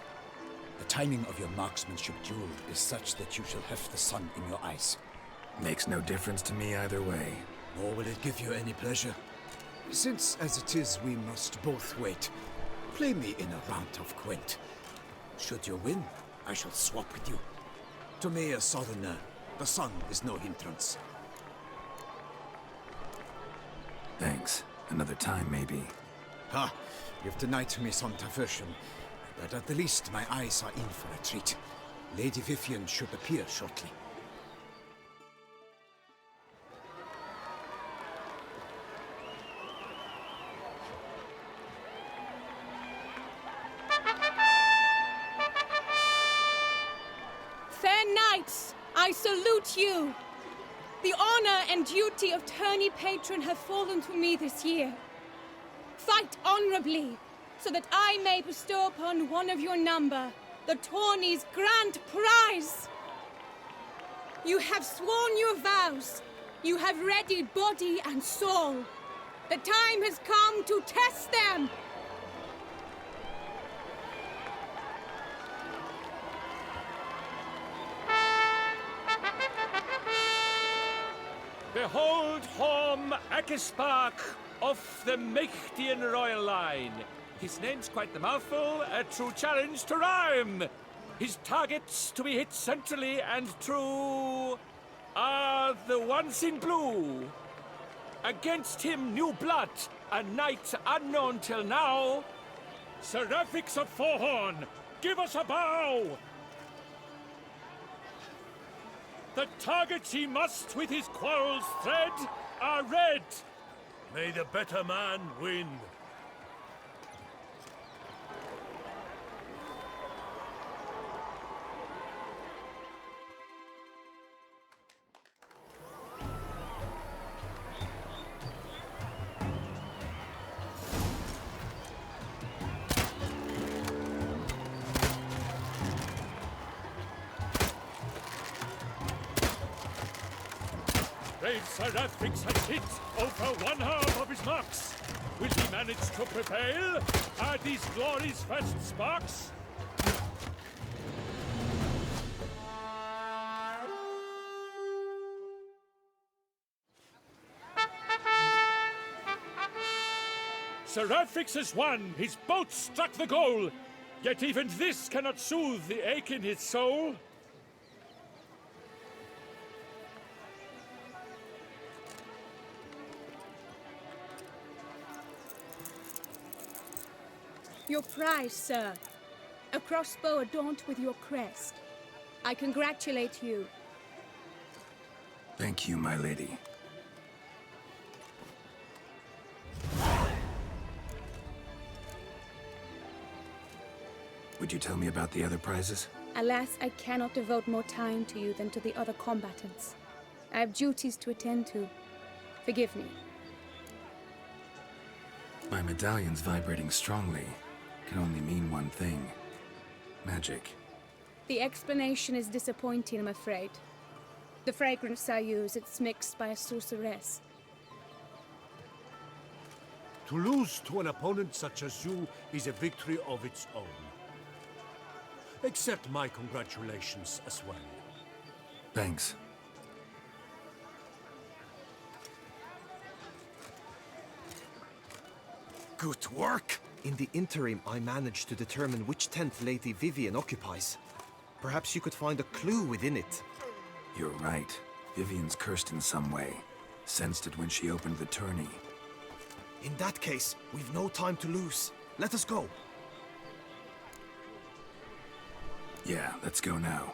The timing of your marksmanship duel is such that you shall have the sun in your eyes. Makes no difference to me either way. Nor will it give you any pleasure. Since, as it is, we must both wait, play me in a round of Gwent. Should you win, I shall swap with you. To me, a southerner, the sun is no hindrance. Thanks. Another time, maybe. Ha! You've denied me some diversion. But at the least, my eyes are in for a treat. Lady Vivian should appear shortly. Fair knights, I salute you. The honor and duty of tourney patron have fallen to me this year. Fight honorably, so that I may bestow upon one of your number the tourney's grand prize. You have sworn your vows. You have readied body and soul. The time has come to test them. Behold Horm Akispark of the Mechtian royal line. His name's quite the mouthful, a true challenge to rhyme. His targets to be hit centrally and true are the ones in blue. Against him new blood, a knight unknown till now. Seraphix of Forehorn, give us a bow! The targets he must with his quarrels thread are red. May the better man win. Brave Seraphix has hit over one half of his marks. Will he manage to prevail? Are these glories first sparks? Seraphix has won. His boat struck the goal. Yet even this cannot soothe the ache in his soul. Your prize, sir. A crossbow adorned with your crest. I congratulate you. Thank you, my lady. Would you tell me about the other prizes? Alas, I cannot devote more time to you than to the other combatants. I have duties to attend to. Forgive me. My medallion's vibrating strongly. Can only mean one thing. Magic. The explanation is disappointing, I'm afraid. The fragrance I use, it's mixed by a sorceress. To lose to an opponent such as you is a victory of its own. Accept my congratulations as well. Thanks. Good work! In the interim, I managed to determine which tent Lady Vivian occupies. Perhaps you could find a clue within it. You're right. Vivian's cursed in some way. Sensed it when she opened the tourney. In that case, we've no time to lose. Let us go. Yeah, let's go now.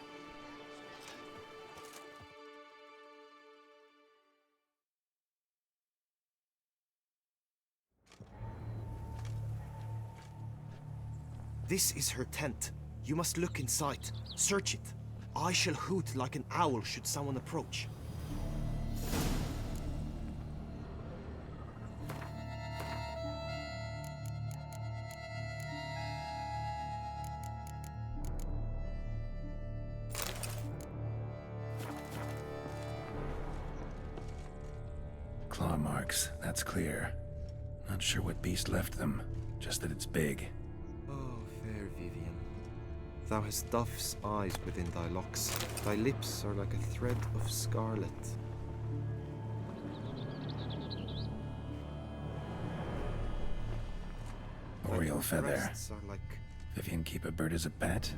This is her tent. You must look inside. Search it. I shall hoot like an owl should someone approach. Claw marks, that's clear. Not sure what beast left them, just that it's big. Oh, fair Vivian. Thou hast dove's eyes within thy locks. Thy lips are like a thread of scarlet. Oriole feather. Breasts are like... Vivian keep a bird as a pet?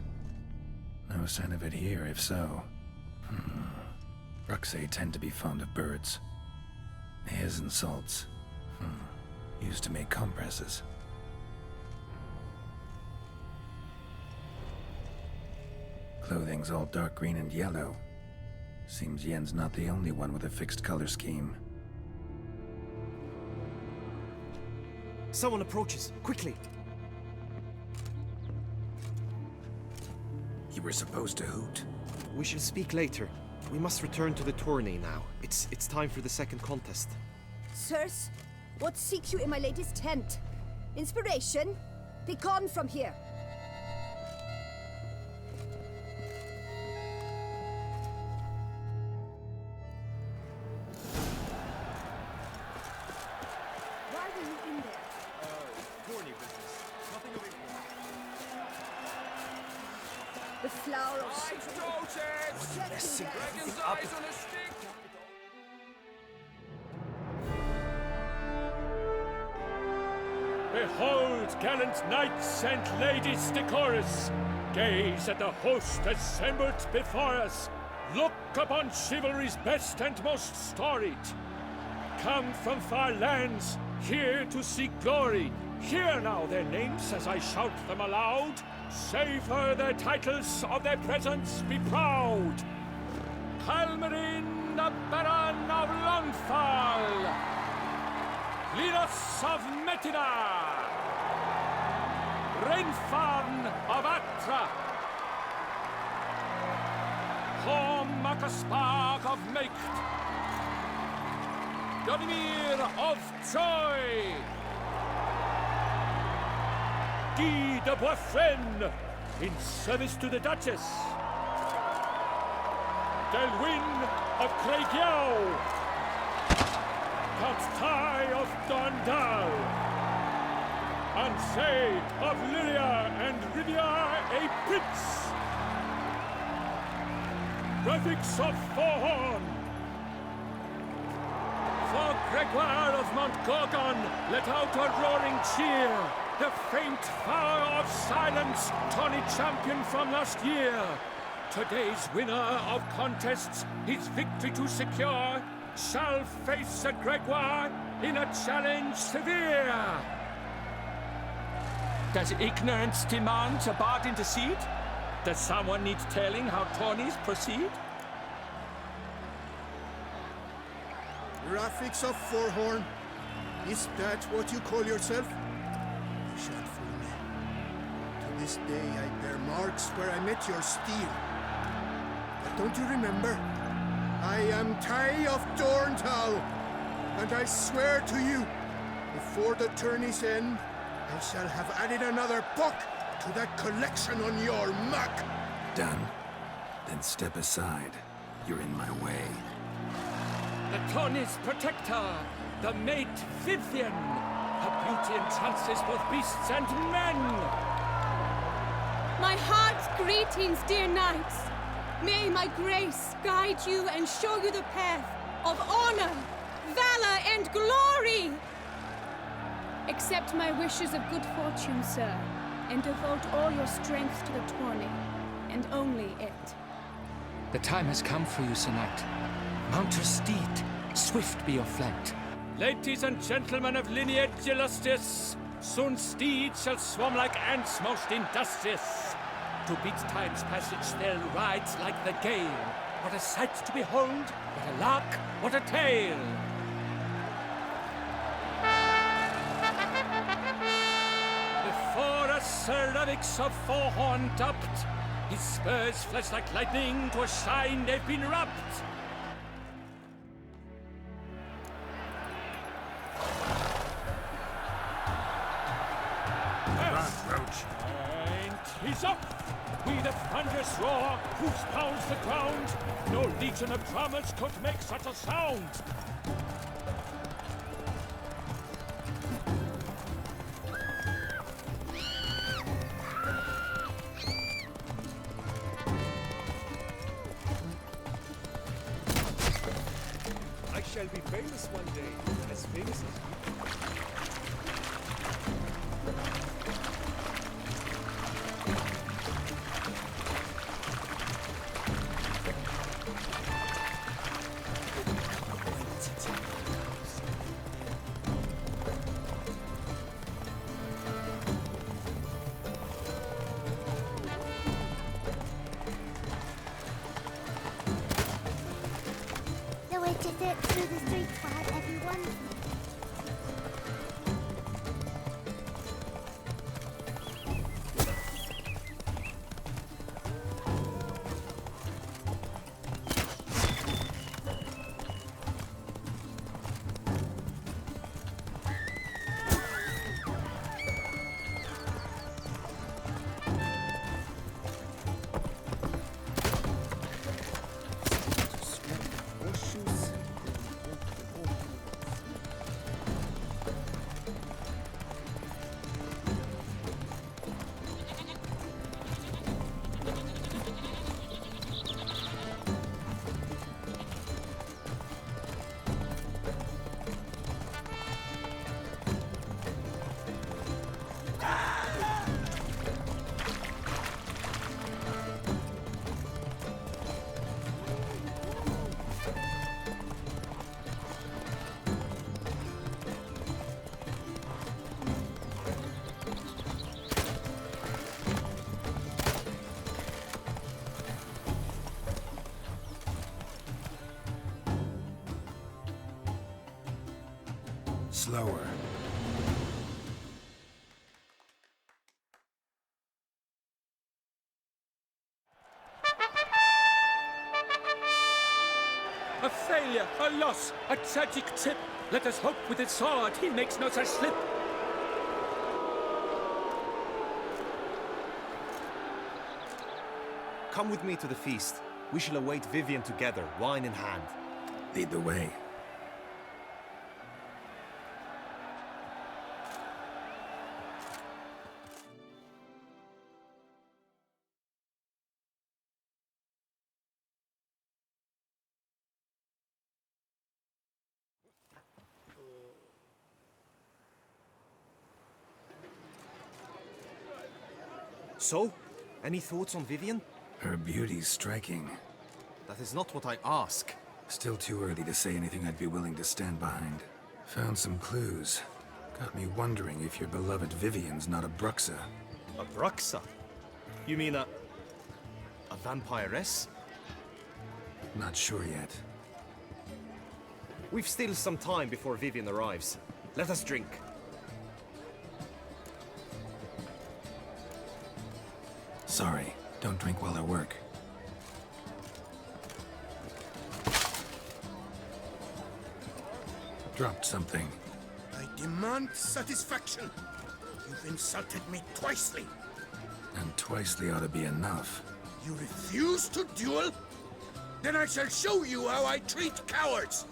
No sign of it here, if so. Bruxae tend to be fond of birds. Hairs and salts. Used to make compresses. Clothing's all dark green and yellow. Seems Yen's not the only one with a fixed color scheme. Someone approaches, quickly! You were supposed to hoot. We shall speak later. We must return to the tourney now. It's time for the second contest. Sirs, what seeks you in my lady's tent? Inspiration? Be gone from here. Why were you in there? Tourney business. Nothing of importance. The flower of Dragon's eyes on a stick! Behold, gallant knights and ladies decorous! Gaze at the host assembled before us! Look upon chivalry's best and most storied! Come from far lands, here to seek glory! Hear now their names as I shout them aloud! Savor their titles, of their presence be proud! Halmarin, the Baron of Longfall! Linus of Metina! Rainfarn of Atra! Hom Akaspark of Meikt! Donimir of Troy! Guy de Boisfren, in service to the Duchess! Delwyn of Craigiau! Count Tai of Dondal! Ansay of Lilia and Rivia a Prince! Graphics of Forhorn! For Gregoire of Montgorgon, let out a roaring cheer! The faint power of silence, tawny champion from last year! Today's winner of contests, his victory to secure, shall face Sir Gregoire in a challenge severe. Does ignorance demand a bard intercede? Does someone need telling how tourneys proceed? Graphics of Forhorn. Is that what you call yourself? You shan't fool me. To this day I bear marks where I met your steel. But don't you remember? I am Tai of Dorntal, and I swear to you, before the tourney's end, I shall have added another book to that collection on your map. Done. Then step aside. You're in my way. The tourney's protector, the mate Vivian. Her beauty entrances both beasts and men. My heart's greetings, dear knights. May my grace guide you and show you the path of honor, valor, and glory. Accept my wishes of good fortune, sir, and devote all your strength to the tourney, and only it. The time has come for you, Sir Knight. Mount your steed, swift be your flight. Ladies and gentlemen of lineage illustrious, soon steeds shall swarm like ants most industrious. To beat time's passage, they'll ride like the gale. What a sight to behold, what a lark, what a tale! Before us cervix of Forehorn dubbed. His spurs flash like lightning, to a shine they've been wrapped. And he's up! With a thunderous roar, hoofs pounds the ground. No legion of drummers could make such a sound. I shall be famous one day, as famous as you. The way to fit through the streets while everyone. Slower. A failure, a loss, a tragic tip. Let us hope with his sword he makes no such slip. Come with me to the feast. We shall await Vivian together, wine in hand. Lead the way. So, any thoughts on Vivian? Her beauty's striking. That is not what I ask. Still too early to say anything I'd be willing to stand behind. Found some clues. Got me wondering if your beloved Vivian's not a Bruxa. A Bruxa? You mean a vampiress? Not sure yet. We've still some time before Vivian arrives. Let us drink. Sorry, don't drink while I work. Dropped something. I demand satisfaction. You've insulted me twicely. And twicely ought to be enough. You refuse to duel? Then I shall show you how I treat cowards!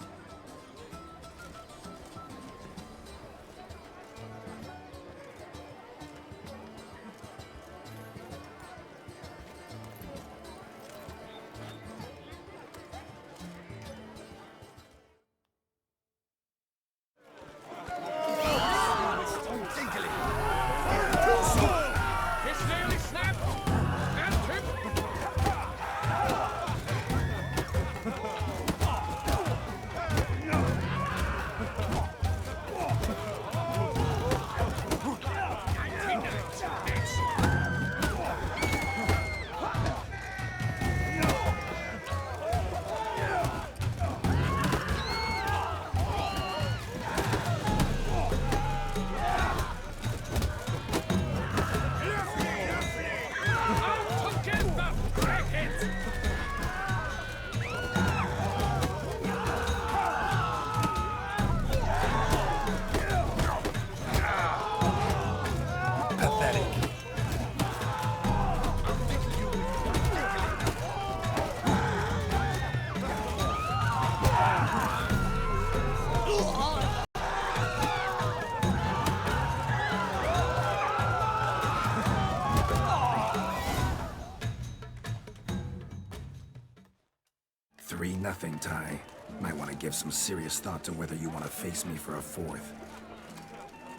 Tai. Might want to give some serious thought to whether you want to face me for a fourth.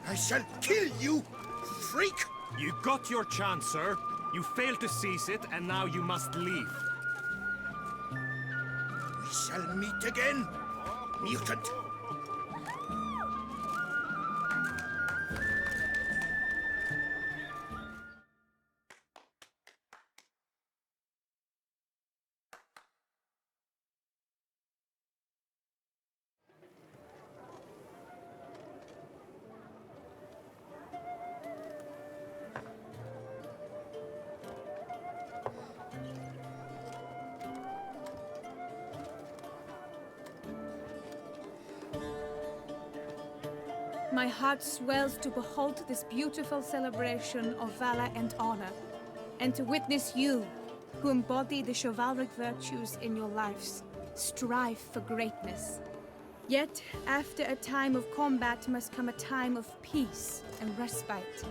I shall kill you, freak! You got your chance, sir. You failed to seize it, and now you must leave. We shall meet again, mutant. My heart swells to behold this beautiful celebration of valor and honor, and to witness you, who embody the chivalric virtues in your lives, strive for greatness. Yet, after a time of combat must come a time of peace and respite.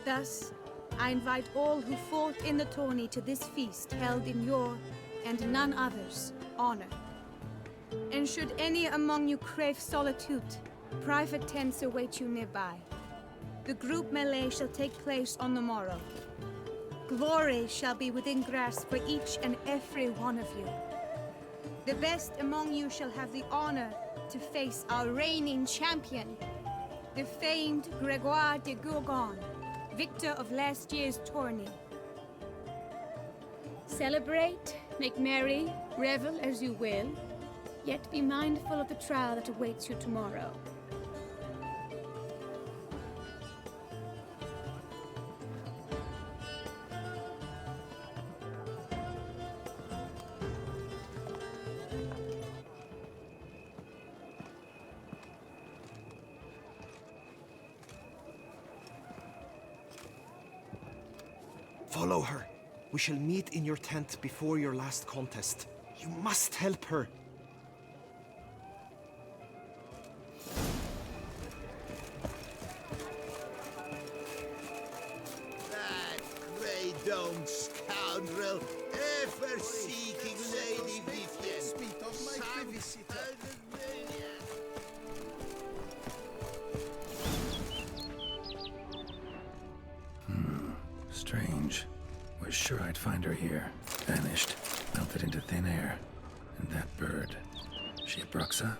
Thus, I invite all who fought in the tourney to this feast held in your, and none other's, honor. And should any among you crave solitude, private tents await you nearby. The group melee shall take place on the morrow. Glory shall be within grasp for each and every one of you. The best among you shall have the honor to face our reigning champion, the famed Gregoire de Gourgon, victor of last year's tourney. Celebrate, make merry, revel as you will, yet be mindful of the trial that awaits you tomorrow. Follow her. We shall meet in your tent before your last contest. You must help her. That grey dome scoundrel, ever seeking Lady Vivian. Speak of my privacy. Strange. Was sure I'd find her here. Vanished. Melted into thin air. And that bird. She a Bruxa?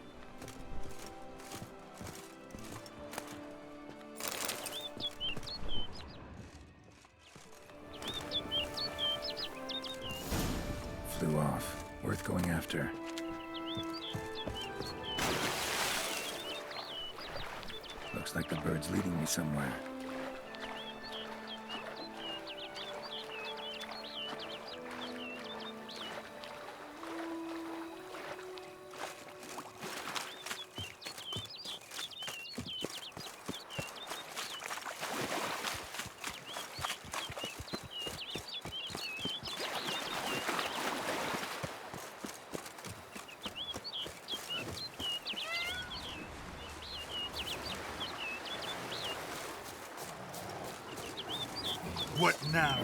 Flew off. Worth going after. Looks like the bird's leading me somewhere. What now?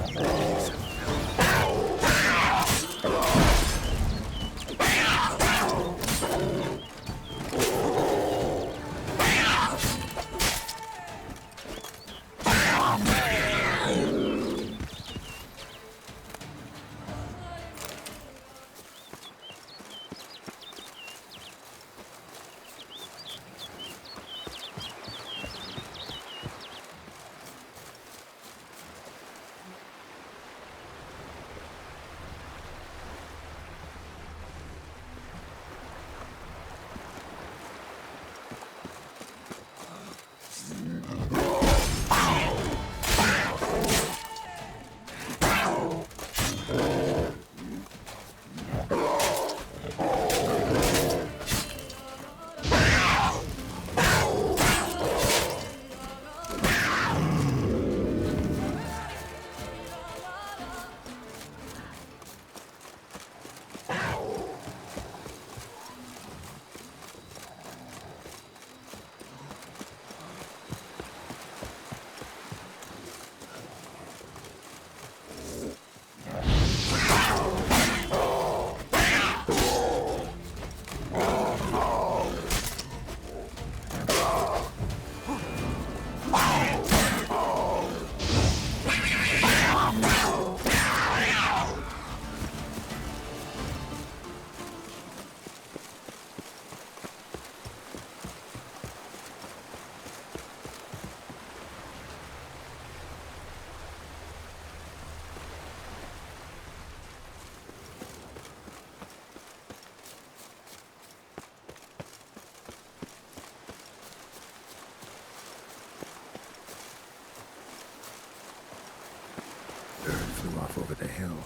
over the hill.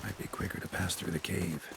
Might be quicker to pass through the cave.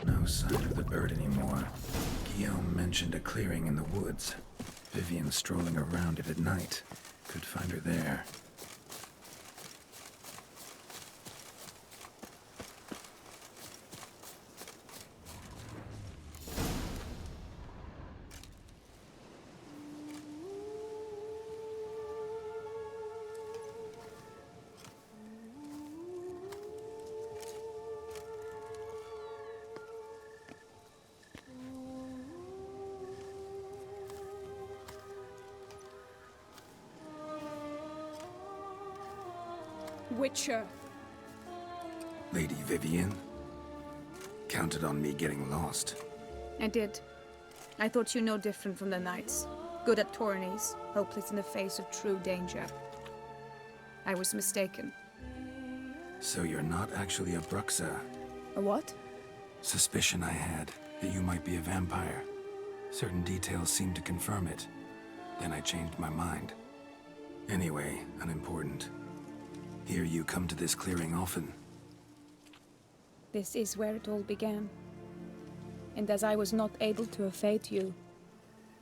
No sign of the bird anymore. Guillaume mentioned a clearing in the woods. Vivian strolling around it at night. Could find her there. Witcher. Lady Vivian? Counted on me getting lost. I did. I thought you no different from the knights. Good at tourneys, hopeless in the face of true danger. I was mistaken. So you're not actually a Bruxa? A what? Suspicion I had, that you might be a vampire. Certain details seemed to confirm it. Then I changed my mind. Anyway, unimportant. Hear you come to this clearing often. This is where it all began. And as I was not able to evade you,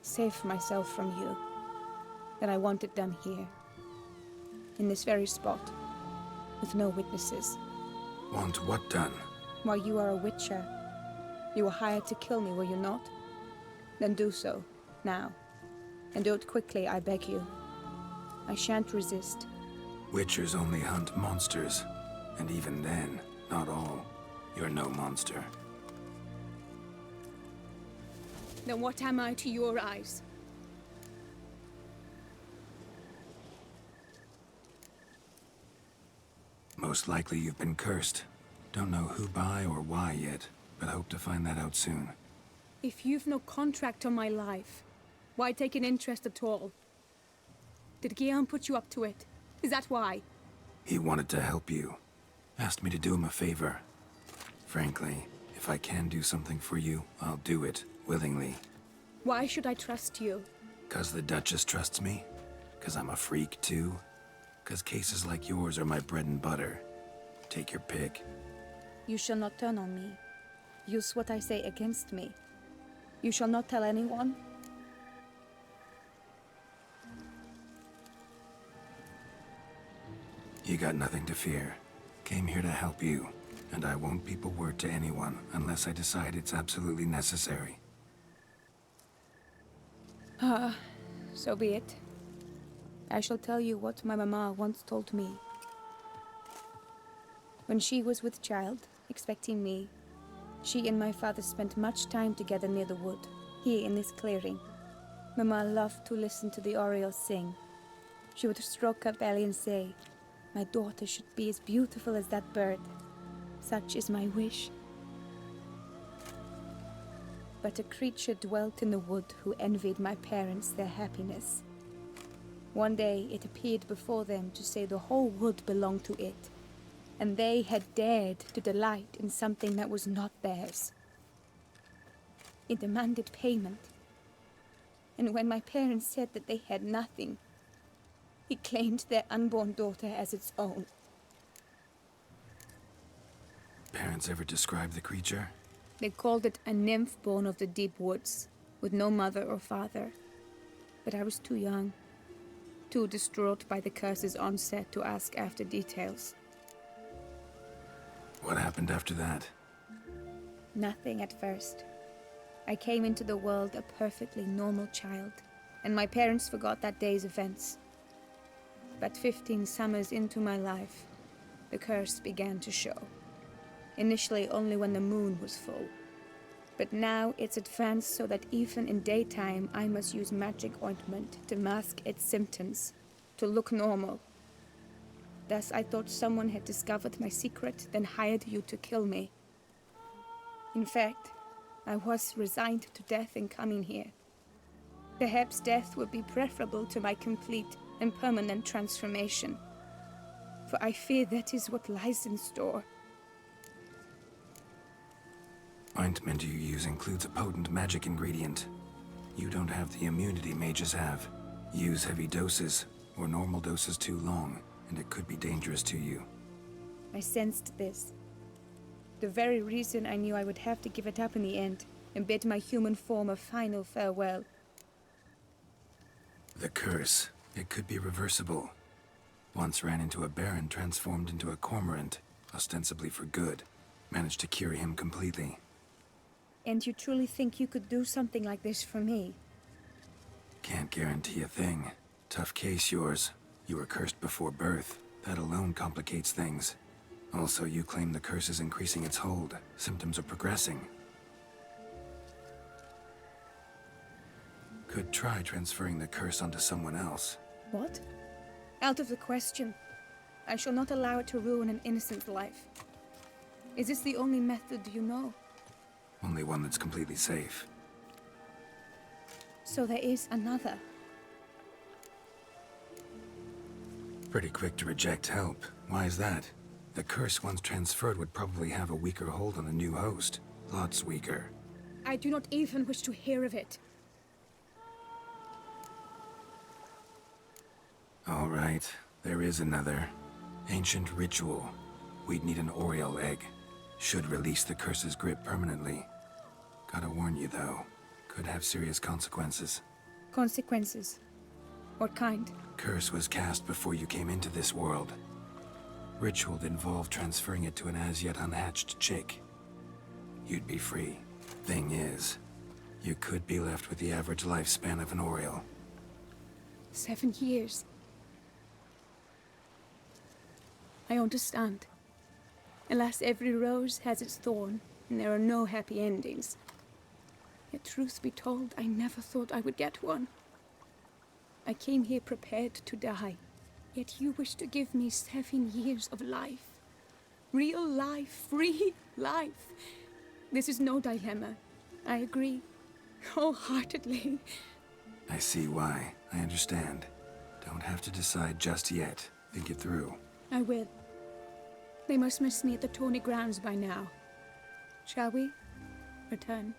save myself from you, then I want it done here. In this very spot, with no witnesses. Want what done? While you are a witcher, you were hired to kill me, were you not? Then do so, now. And do it quickly, I beg you. I shan't resist. Witchers only hunt monsters. And even then, not all. You're no monster. Then what am I to your eyes? Most likely you've been cursed. Don't know who by or why yet, but hope to find that out soon. If you've no contract on my life, why take an interest at all? Did Guillaume put you up to it? Is that why? He wanted to help you. Asked me to do him a favor. Frankly, if I can do something for you, I'll do it, willingly. Why should I trust you? 'Cause the Duchess trusts me? 'Cause I'm a freak, too? 'Cause cases like yours are my bread and butter. Take your pick. You shall not turn on me. Use what I say against me. You shall not tell anyone? You got nothing to fear. Came here to help you, and I won't peep a word to anyone unless I decide it's absolutely necessary. So be it. I shall tell you what my mama once told me. When she was with child, expecting me, she and my father spent much time together near the wood, here in this clearing. Mama loved to listen to the orioles sing. She would stroke her belly and say, "My daughter should be as beautiful as that bird. Such is my wish." But a creature dwelt in the wood who envied my parents their happiness. One day it appeared before them to say the whole wood belonged to it, and they had dared to delight in something that was not theirs. It demanded payment. and when my parents said that they had nothing, he claimed their unborn daughter as its own. Parents ever describe the creature? They called it a nymph born of the deep woods, with no mother or father. But I was too young, too distraught by the curse's onset to ask after details. What happened after that? Nothing at first. I came into the world a perfectly normal child, and my parents forgot that day's events. But 15 summers into my life, the curse began to show. Initially only when the moon was full. But now it's advanced so that even in daytime I must use magic ointment to mask its symptoms, to look normal. Thus I thought someone had discovered my secret, then hired you to kill me. In fact, I was resigned to death in coming here. Perhaps death would be preferable to my complete and permanent transformation. For I fear that is what lies in store. Ointment you use includes a potent magic ingredient. You don't have the immunity mages have. Use heavy doses, or normal doses too long, and it could be dangerous to you. I sensed this. The very reason I knew I would have to give it up in the end, and bid my human form a final farewell. The curse. It could be reversible. Once ran into a baron transformed into a cormorant, ostensibly for good. Managed to cure him completely. And you truly think you could do something like this for me? Can't guarantee a thing. Tough case, yours. You were cursed before birth. That alone complicates things. Also, you claim the curse is increasing its hold. Symptoms are progressing. Could try transferring the curse onto someone else. What? Out of the question. I shall not allow it to ruin an innocent life. Is this the only method you know? Only one that's completely safe. So there is another. Pretty quick to reject help. Why is that? The curse once transferred would probably have a weaker hold on the new host. Lots weaker. I do not even wish to hear of it. All right, there is another. Ancient ritual. We'd need an Oriole egg. Should release the curse's grip permanently. Gotta warn you, though. Could have serious consequences. Consequences? What kind? Curse was cast before you came into this world. Ritual involved transferring it to an as-yet unhatched chick. You'd be free. Thing is, you could be left with the average lifespan of an Oriole. 7 years. I understand. Alas, every rose has its thorn, and there are no happy endings. Yet truth be told, I never thought I would get one. I came here prepared to die, yet you wish to give me 7 years of life. Real life, free life. This is no dilemma. I agree, wholeheartedly. I see why. I understand. Don't have to decide just yet. Think it through. I will. They must miss me at the Tawny Grounds by now. Shall we return?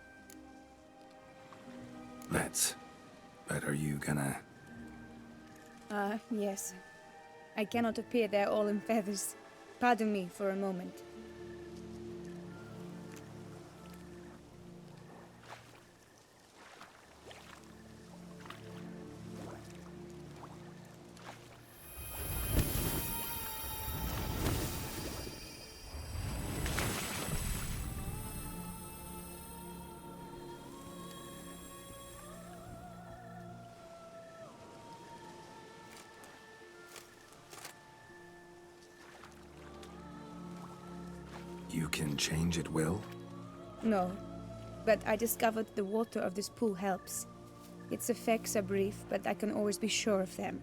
Let's. But are you gonna... Yes. I cannot appear there all in feathers. Pardon me for a moment. You can change at will? No, but I discovered the water of this pool helps. Its effects are brief, but I can always be sure of them.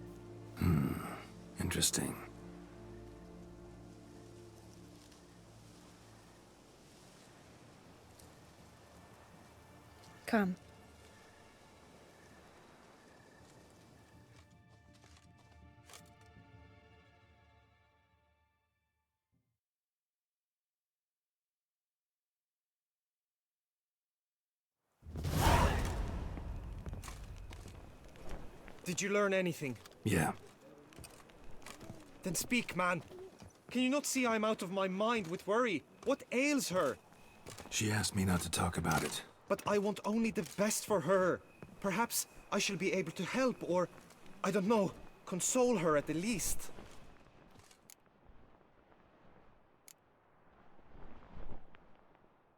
Interesting. Come. Did you learn anything? Yeah. Then speak, man. Can you not see I'm out of my mind with worry? What ails her? She asked me not to talk about it. But I want only the best for her. Perhaps I shall be able to help, or, I don't know, console her at the least.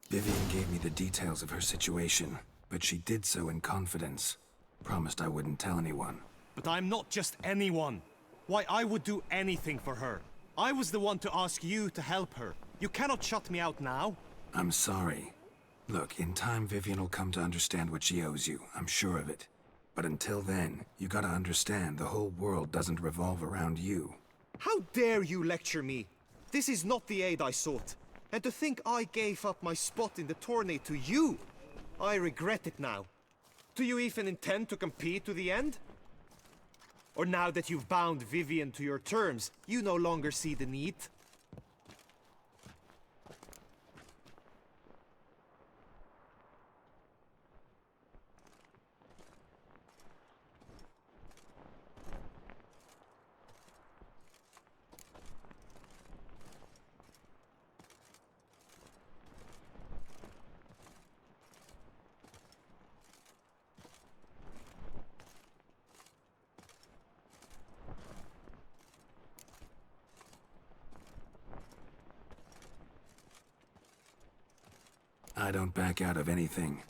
Vivian gave me the details of her situation, but she did so in confidence. Promised I wouldn't tell anyone. But I'm not just anyone. Why, I would do anything for her. I was the one to ask you to help her. You cannot shut me out now. I'm sorry. Look, in time Vivian will come to understand what she owes you. I'm sure of it. But until then, you gotta understand the whole world doesn't revolve around you. How dare you lecture me? This is not the aid I sought. And to think I gave up my spot in the tourney to you, I regret it now. Do you even intend to compete to the end? Or now that you've bound Vivian to your terms, you no longer see the need? I don't back out of anything.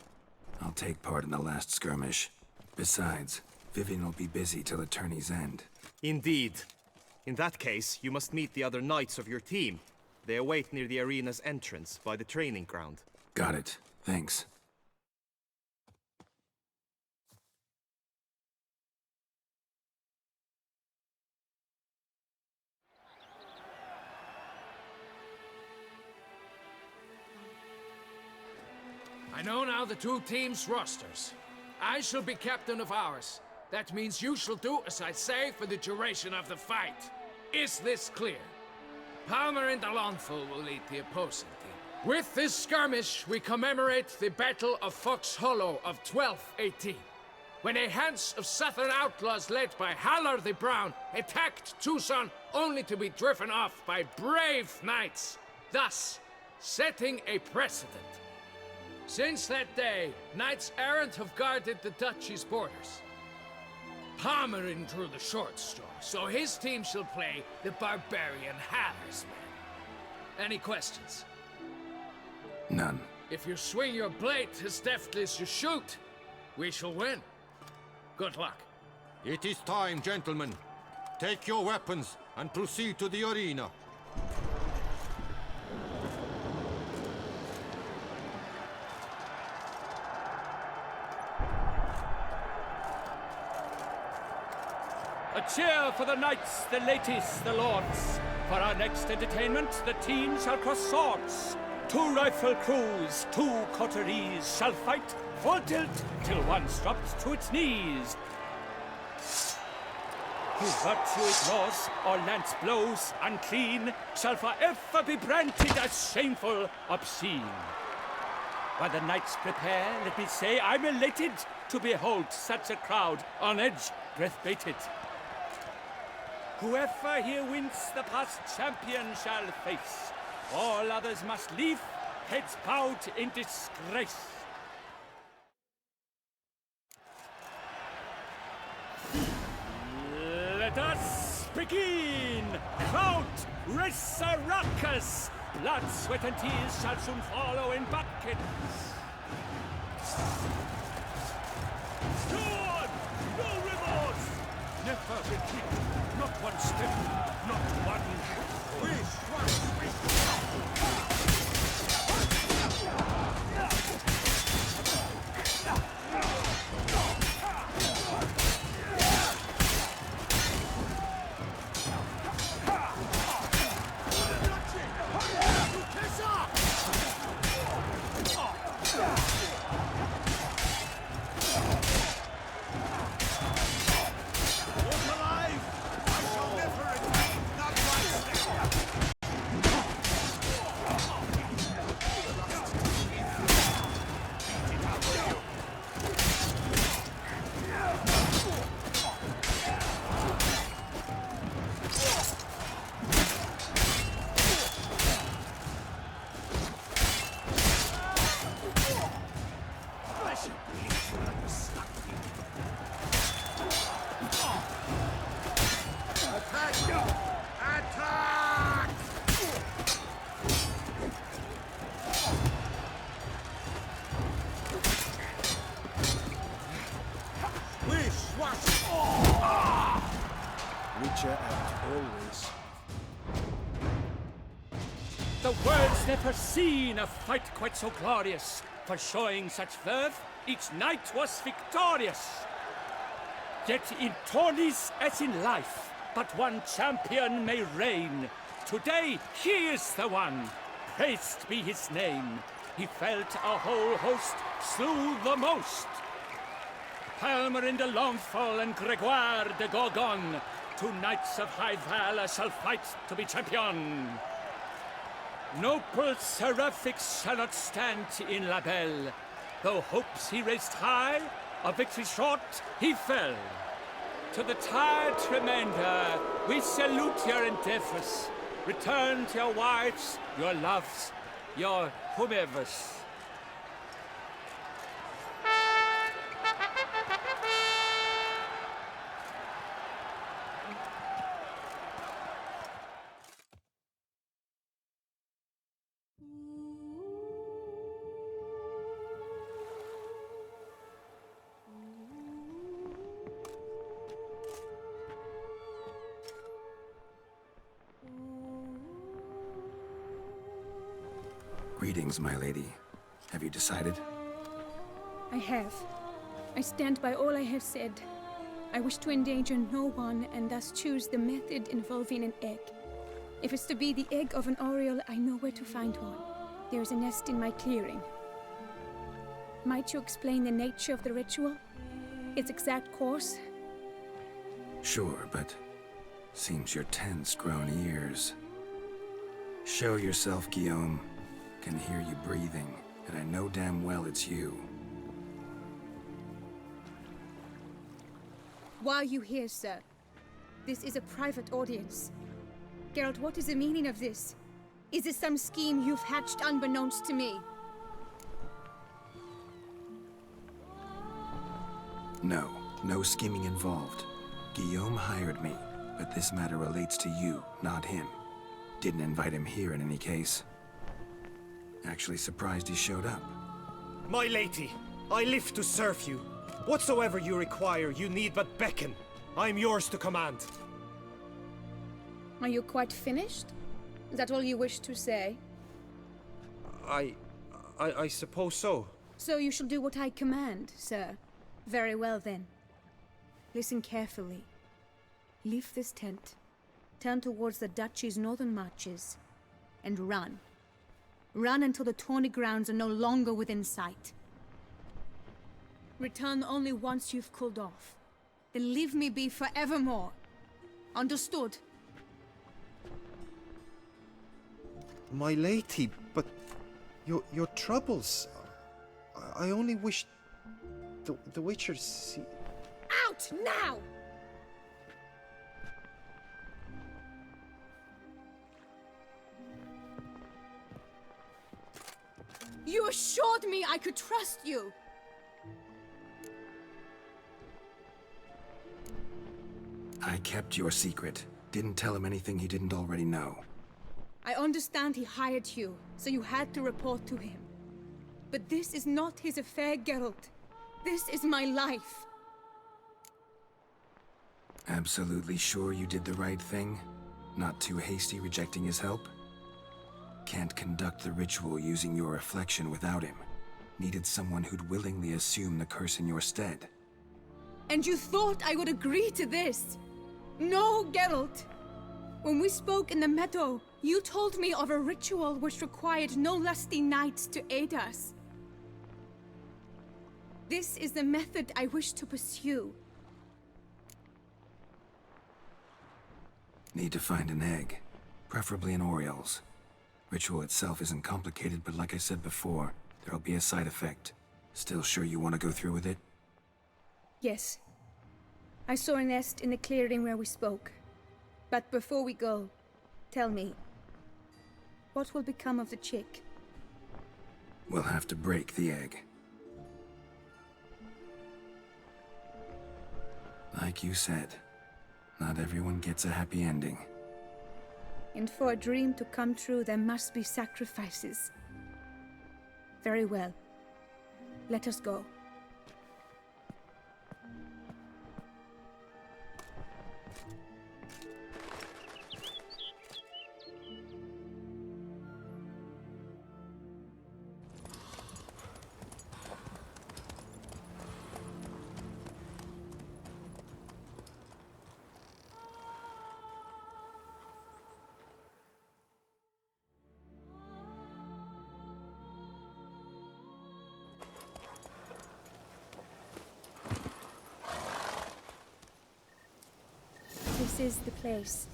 I'll take part in the last skirmish. Besides, Vivian will be busy till the tourney's end. Indeed. In that case, you must meet the other knights of your team. They await near the arena's entrance, by the training ground. Got it. Thanks. I know now the two teams' rosters. I shall be captain of ours. That means you shall do as I say for the duration of the fight. Is this clear? Palmer and Alonso will lead the opposing team. With this skirmish, we commemorate the Battle of Fox Hollow of 1218, when a Hans of Southern outlaws led by Haller the Brown attacked Tucson only to be driven off by brave knights, thus setting a precedent. Since that day, knights errant have guarded the duchy's borders. Palmerin drew the short straw, so his team shall play the barbarian Haller's men. Any questions? None. If you swing your blade as deftly as you shoot, we shall win. Good luck. It is time, gentlemen. Take your weapons and proceed to the arena. A cheer for the knights, the ladies, the lords. For our next entertainment, the team shall cross swords. 2 rifle crews, 2 coteries shall fight full tilt till one's dropped to its knees. Who virtue ignores or lance blows unclean shall forever be branded as shameful, obscene. While the knights prepare, let me say I'm elated to behold such a crowd on edge, breath-baited. Whoever here wins the past champion shall face. All others must leave, heads bowed in disgrace. Let us begin! Crowd, race a ruckus! Blood, sweat, and tears shall soon follow in buckets. Forward! No remorse! Never retreat! Not one step, not one. The world's never seen a fight quite so glorious. For showing such verve, each knight was victorious. Yet in tourneys as in life, but one champion may reign. Today he is the one, praised be his name. He felt a whole host, slew the most. Palmer de Longfall and Gregoire de Gorgon, two knights of high valor shall fight to be champion. Noble seraphics shall not stand in La Belle. Though hopes he raised high, of victory short he fell. To the tired remainder, we salute your endeavors. Return to your wives, your loves, your whomevers. Greetings, my lady. Have you decided? I have. I stand by all I have said. I wish to endanger no one and thus choose the method involving an egg. If it's to be the egg of an oriole, I know where to find one. There is a nest in my clearing. Might you explain the nature of the ritual? Its exact course? Sure, but seems your tense, grown ears. Show yourself, Guillaume. Can hear you breathing, and I know damn well it's you. Why are you here, sir? This is a private audience. Geralt, what is the meaning of this? Is this some scheme you've hatched unbeknownst to me? No scheming involved. Guillaume hired me, but this matter relates to you, not him. Didn't invite him here in any case. Actually surprised he showed up. My lady, I live to serve you. Whatsoever you require, you need but beckon. I am yours to command. Are you quite finished? Is that all you wish to say? I suppose so. So you shall do what I command, sir. Very well then. Listen carefully. Leave this tent, turn towards the duchy's northern marches, and run. Run until the tourney grounds are no longer within sight. Return only once you've cooled off. Then leave me be forevermore. Understood? My lady, but your troubles. I only wish the Witcher see. Out now! You assured me I could trust you! I kept your secret. Didn't tell him anything he didn't already know. I understand he hired you, so you had to report to him. But this is not his affair, Geralt. This is my life. Absolutely sure you did the right thing? Not too hasty rejecting his help? Can't conduct the ritual using your reflection without him. Needed someone who'd willingly assume the curse in your stead. And you thought I would agree to this? No, Geralt! When we spoke in the meadow, you told me of a ritual which required no lusty knights to aid us. This is the method I wish to pursue. Need to find an egg. Preferably an oriole's. Ritual itself isn't complicated, but like I said before, there'll be a side effect. Still sure you want to go through with it? Yes. I saw a nest in the clearing where we spoke. But before we go, tell me, what will become of the chick? We'll have to break the egg. Like you said, not everyone gets a happy ending. And for a dream to come true, there must be sacrifices. Very well. Let us go. is the place.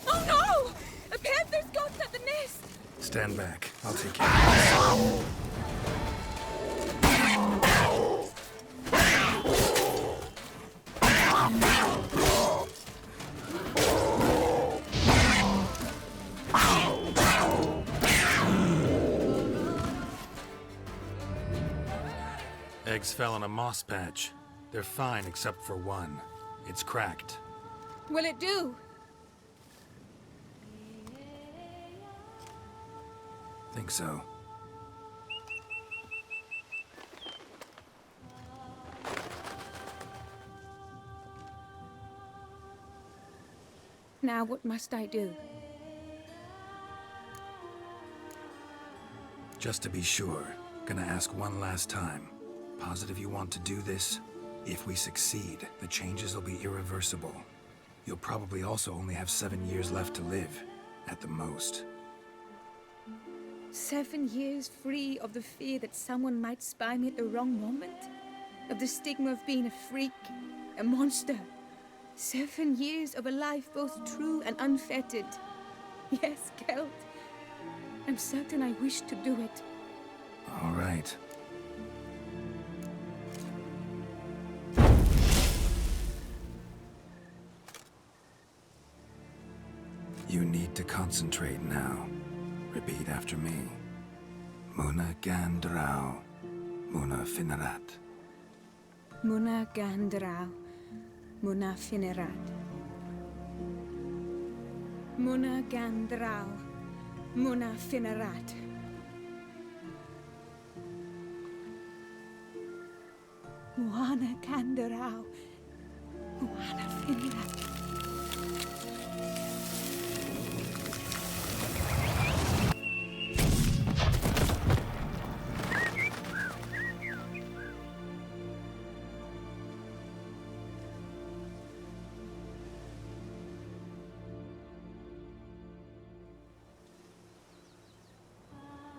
Oh no! A panther's got at the nest! Stand back. I'll take care of this. Eggs fell on a moss patch. They're fine except for one. It's cracked. Will it do? Think so. Now what must I do? Just to be sure, gonna ask one last time. Positive you want to do this? If we succeed, the changes will be irreversible. You'll probably also only have 7 years left to live, at the most. 7 years free of the fear that someone might spy me at the wrong moment? Of the stigma of being a freak, a monster? 7 years of a life both true and unfettered. Yes, Gelt. I'm certain I wish to do it. All right. You need to concentrate now. Repeat after me. Muna Gandrau, Muna Finerat. Muna Gandrau, Muna Finerat. Muna Gandrau, Muna Finerat. Muana Gandrau, Muana Finerat.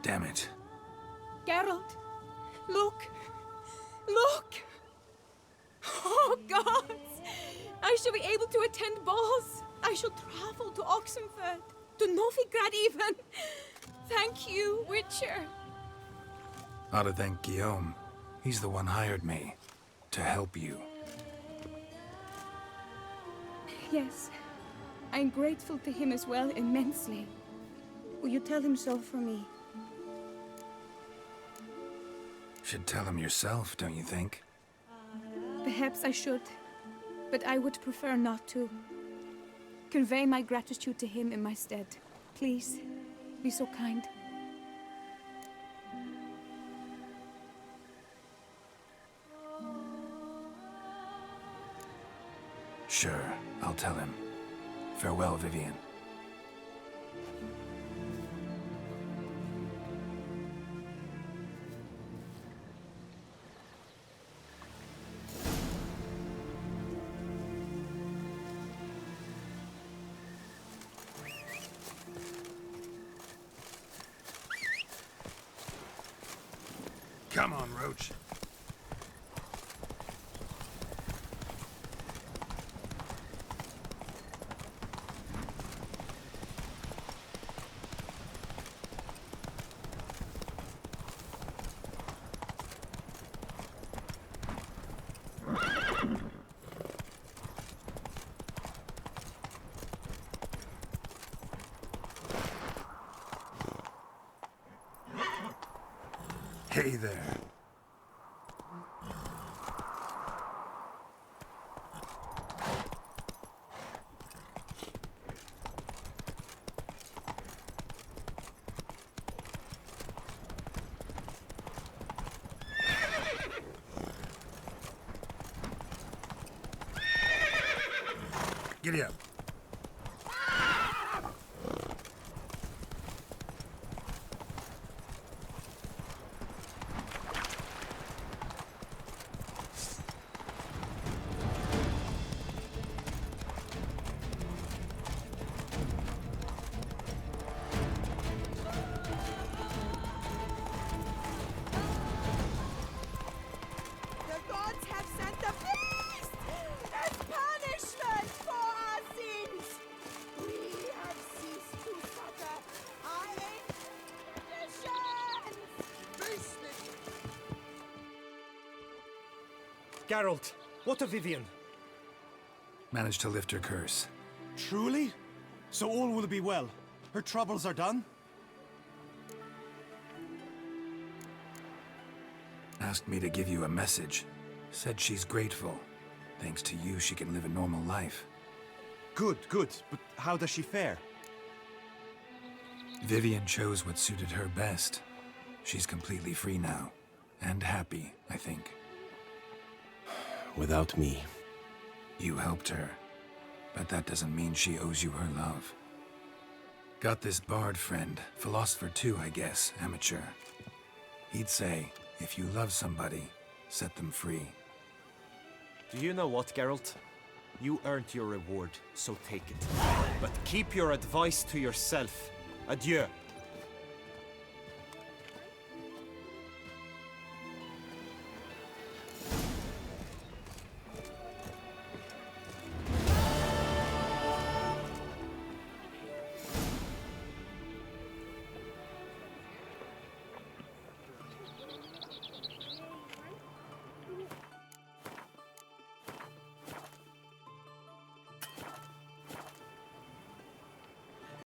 Damn it. Geralt, look! Look! Oh, gods! I shall be able to attend balls. I shall travel to Oxenfurt, to Novigrad even. Thank you, Witcher. Ought to thank Guillaume. He's the one hired me. To help you. Yes, I'm grateful to him as well, immensely. Will you tell him so for me? Should tell him yourself, don't you think? Perhaps I should, but I would prefer not to. Convey my gratitude to him in my stead. Please, be so kind. Sure, I'll tell him. Farewell, Vivian. Come on, Roach. Hey there. Giddy up. Geralt, what of Vivian? Managed to lift her curse. Truly? So all will be well. Her troubles are done? Asked me to give you a message. Said she's grateful. Thanks to you, she can live a normal life. Good, good. But how does she fare? Vivian chose what suited her best. She's completely free now. And happy, I think. Without me. You helped her. But that doesn't mean she owes you her love. Got this bard friend, philosopher too, I guess, amateur. He'd say, if you love somebody, set them free. Do you know what, Geralt? You earned your reward, so take it. But keep your advice to yourself. Adieu.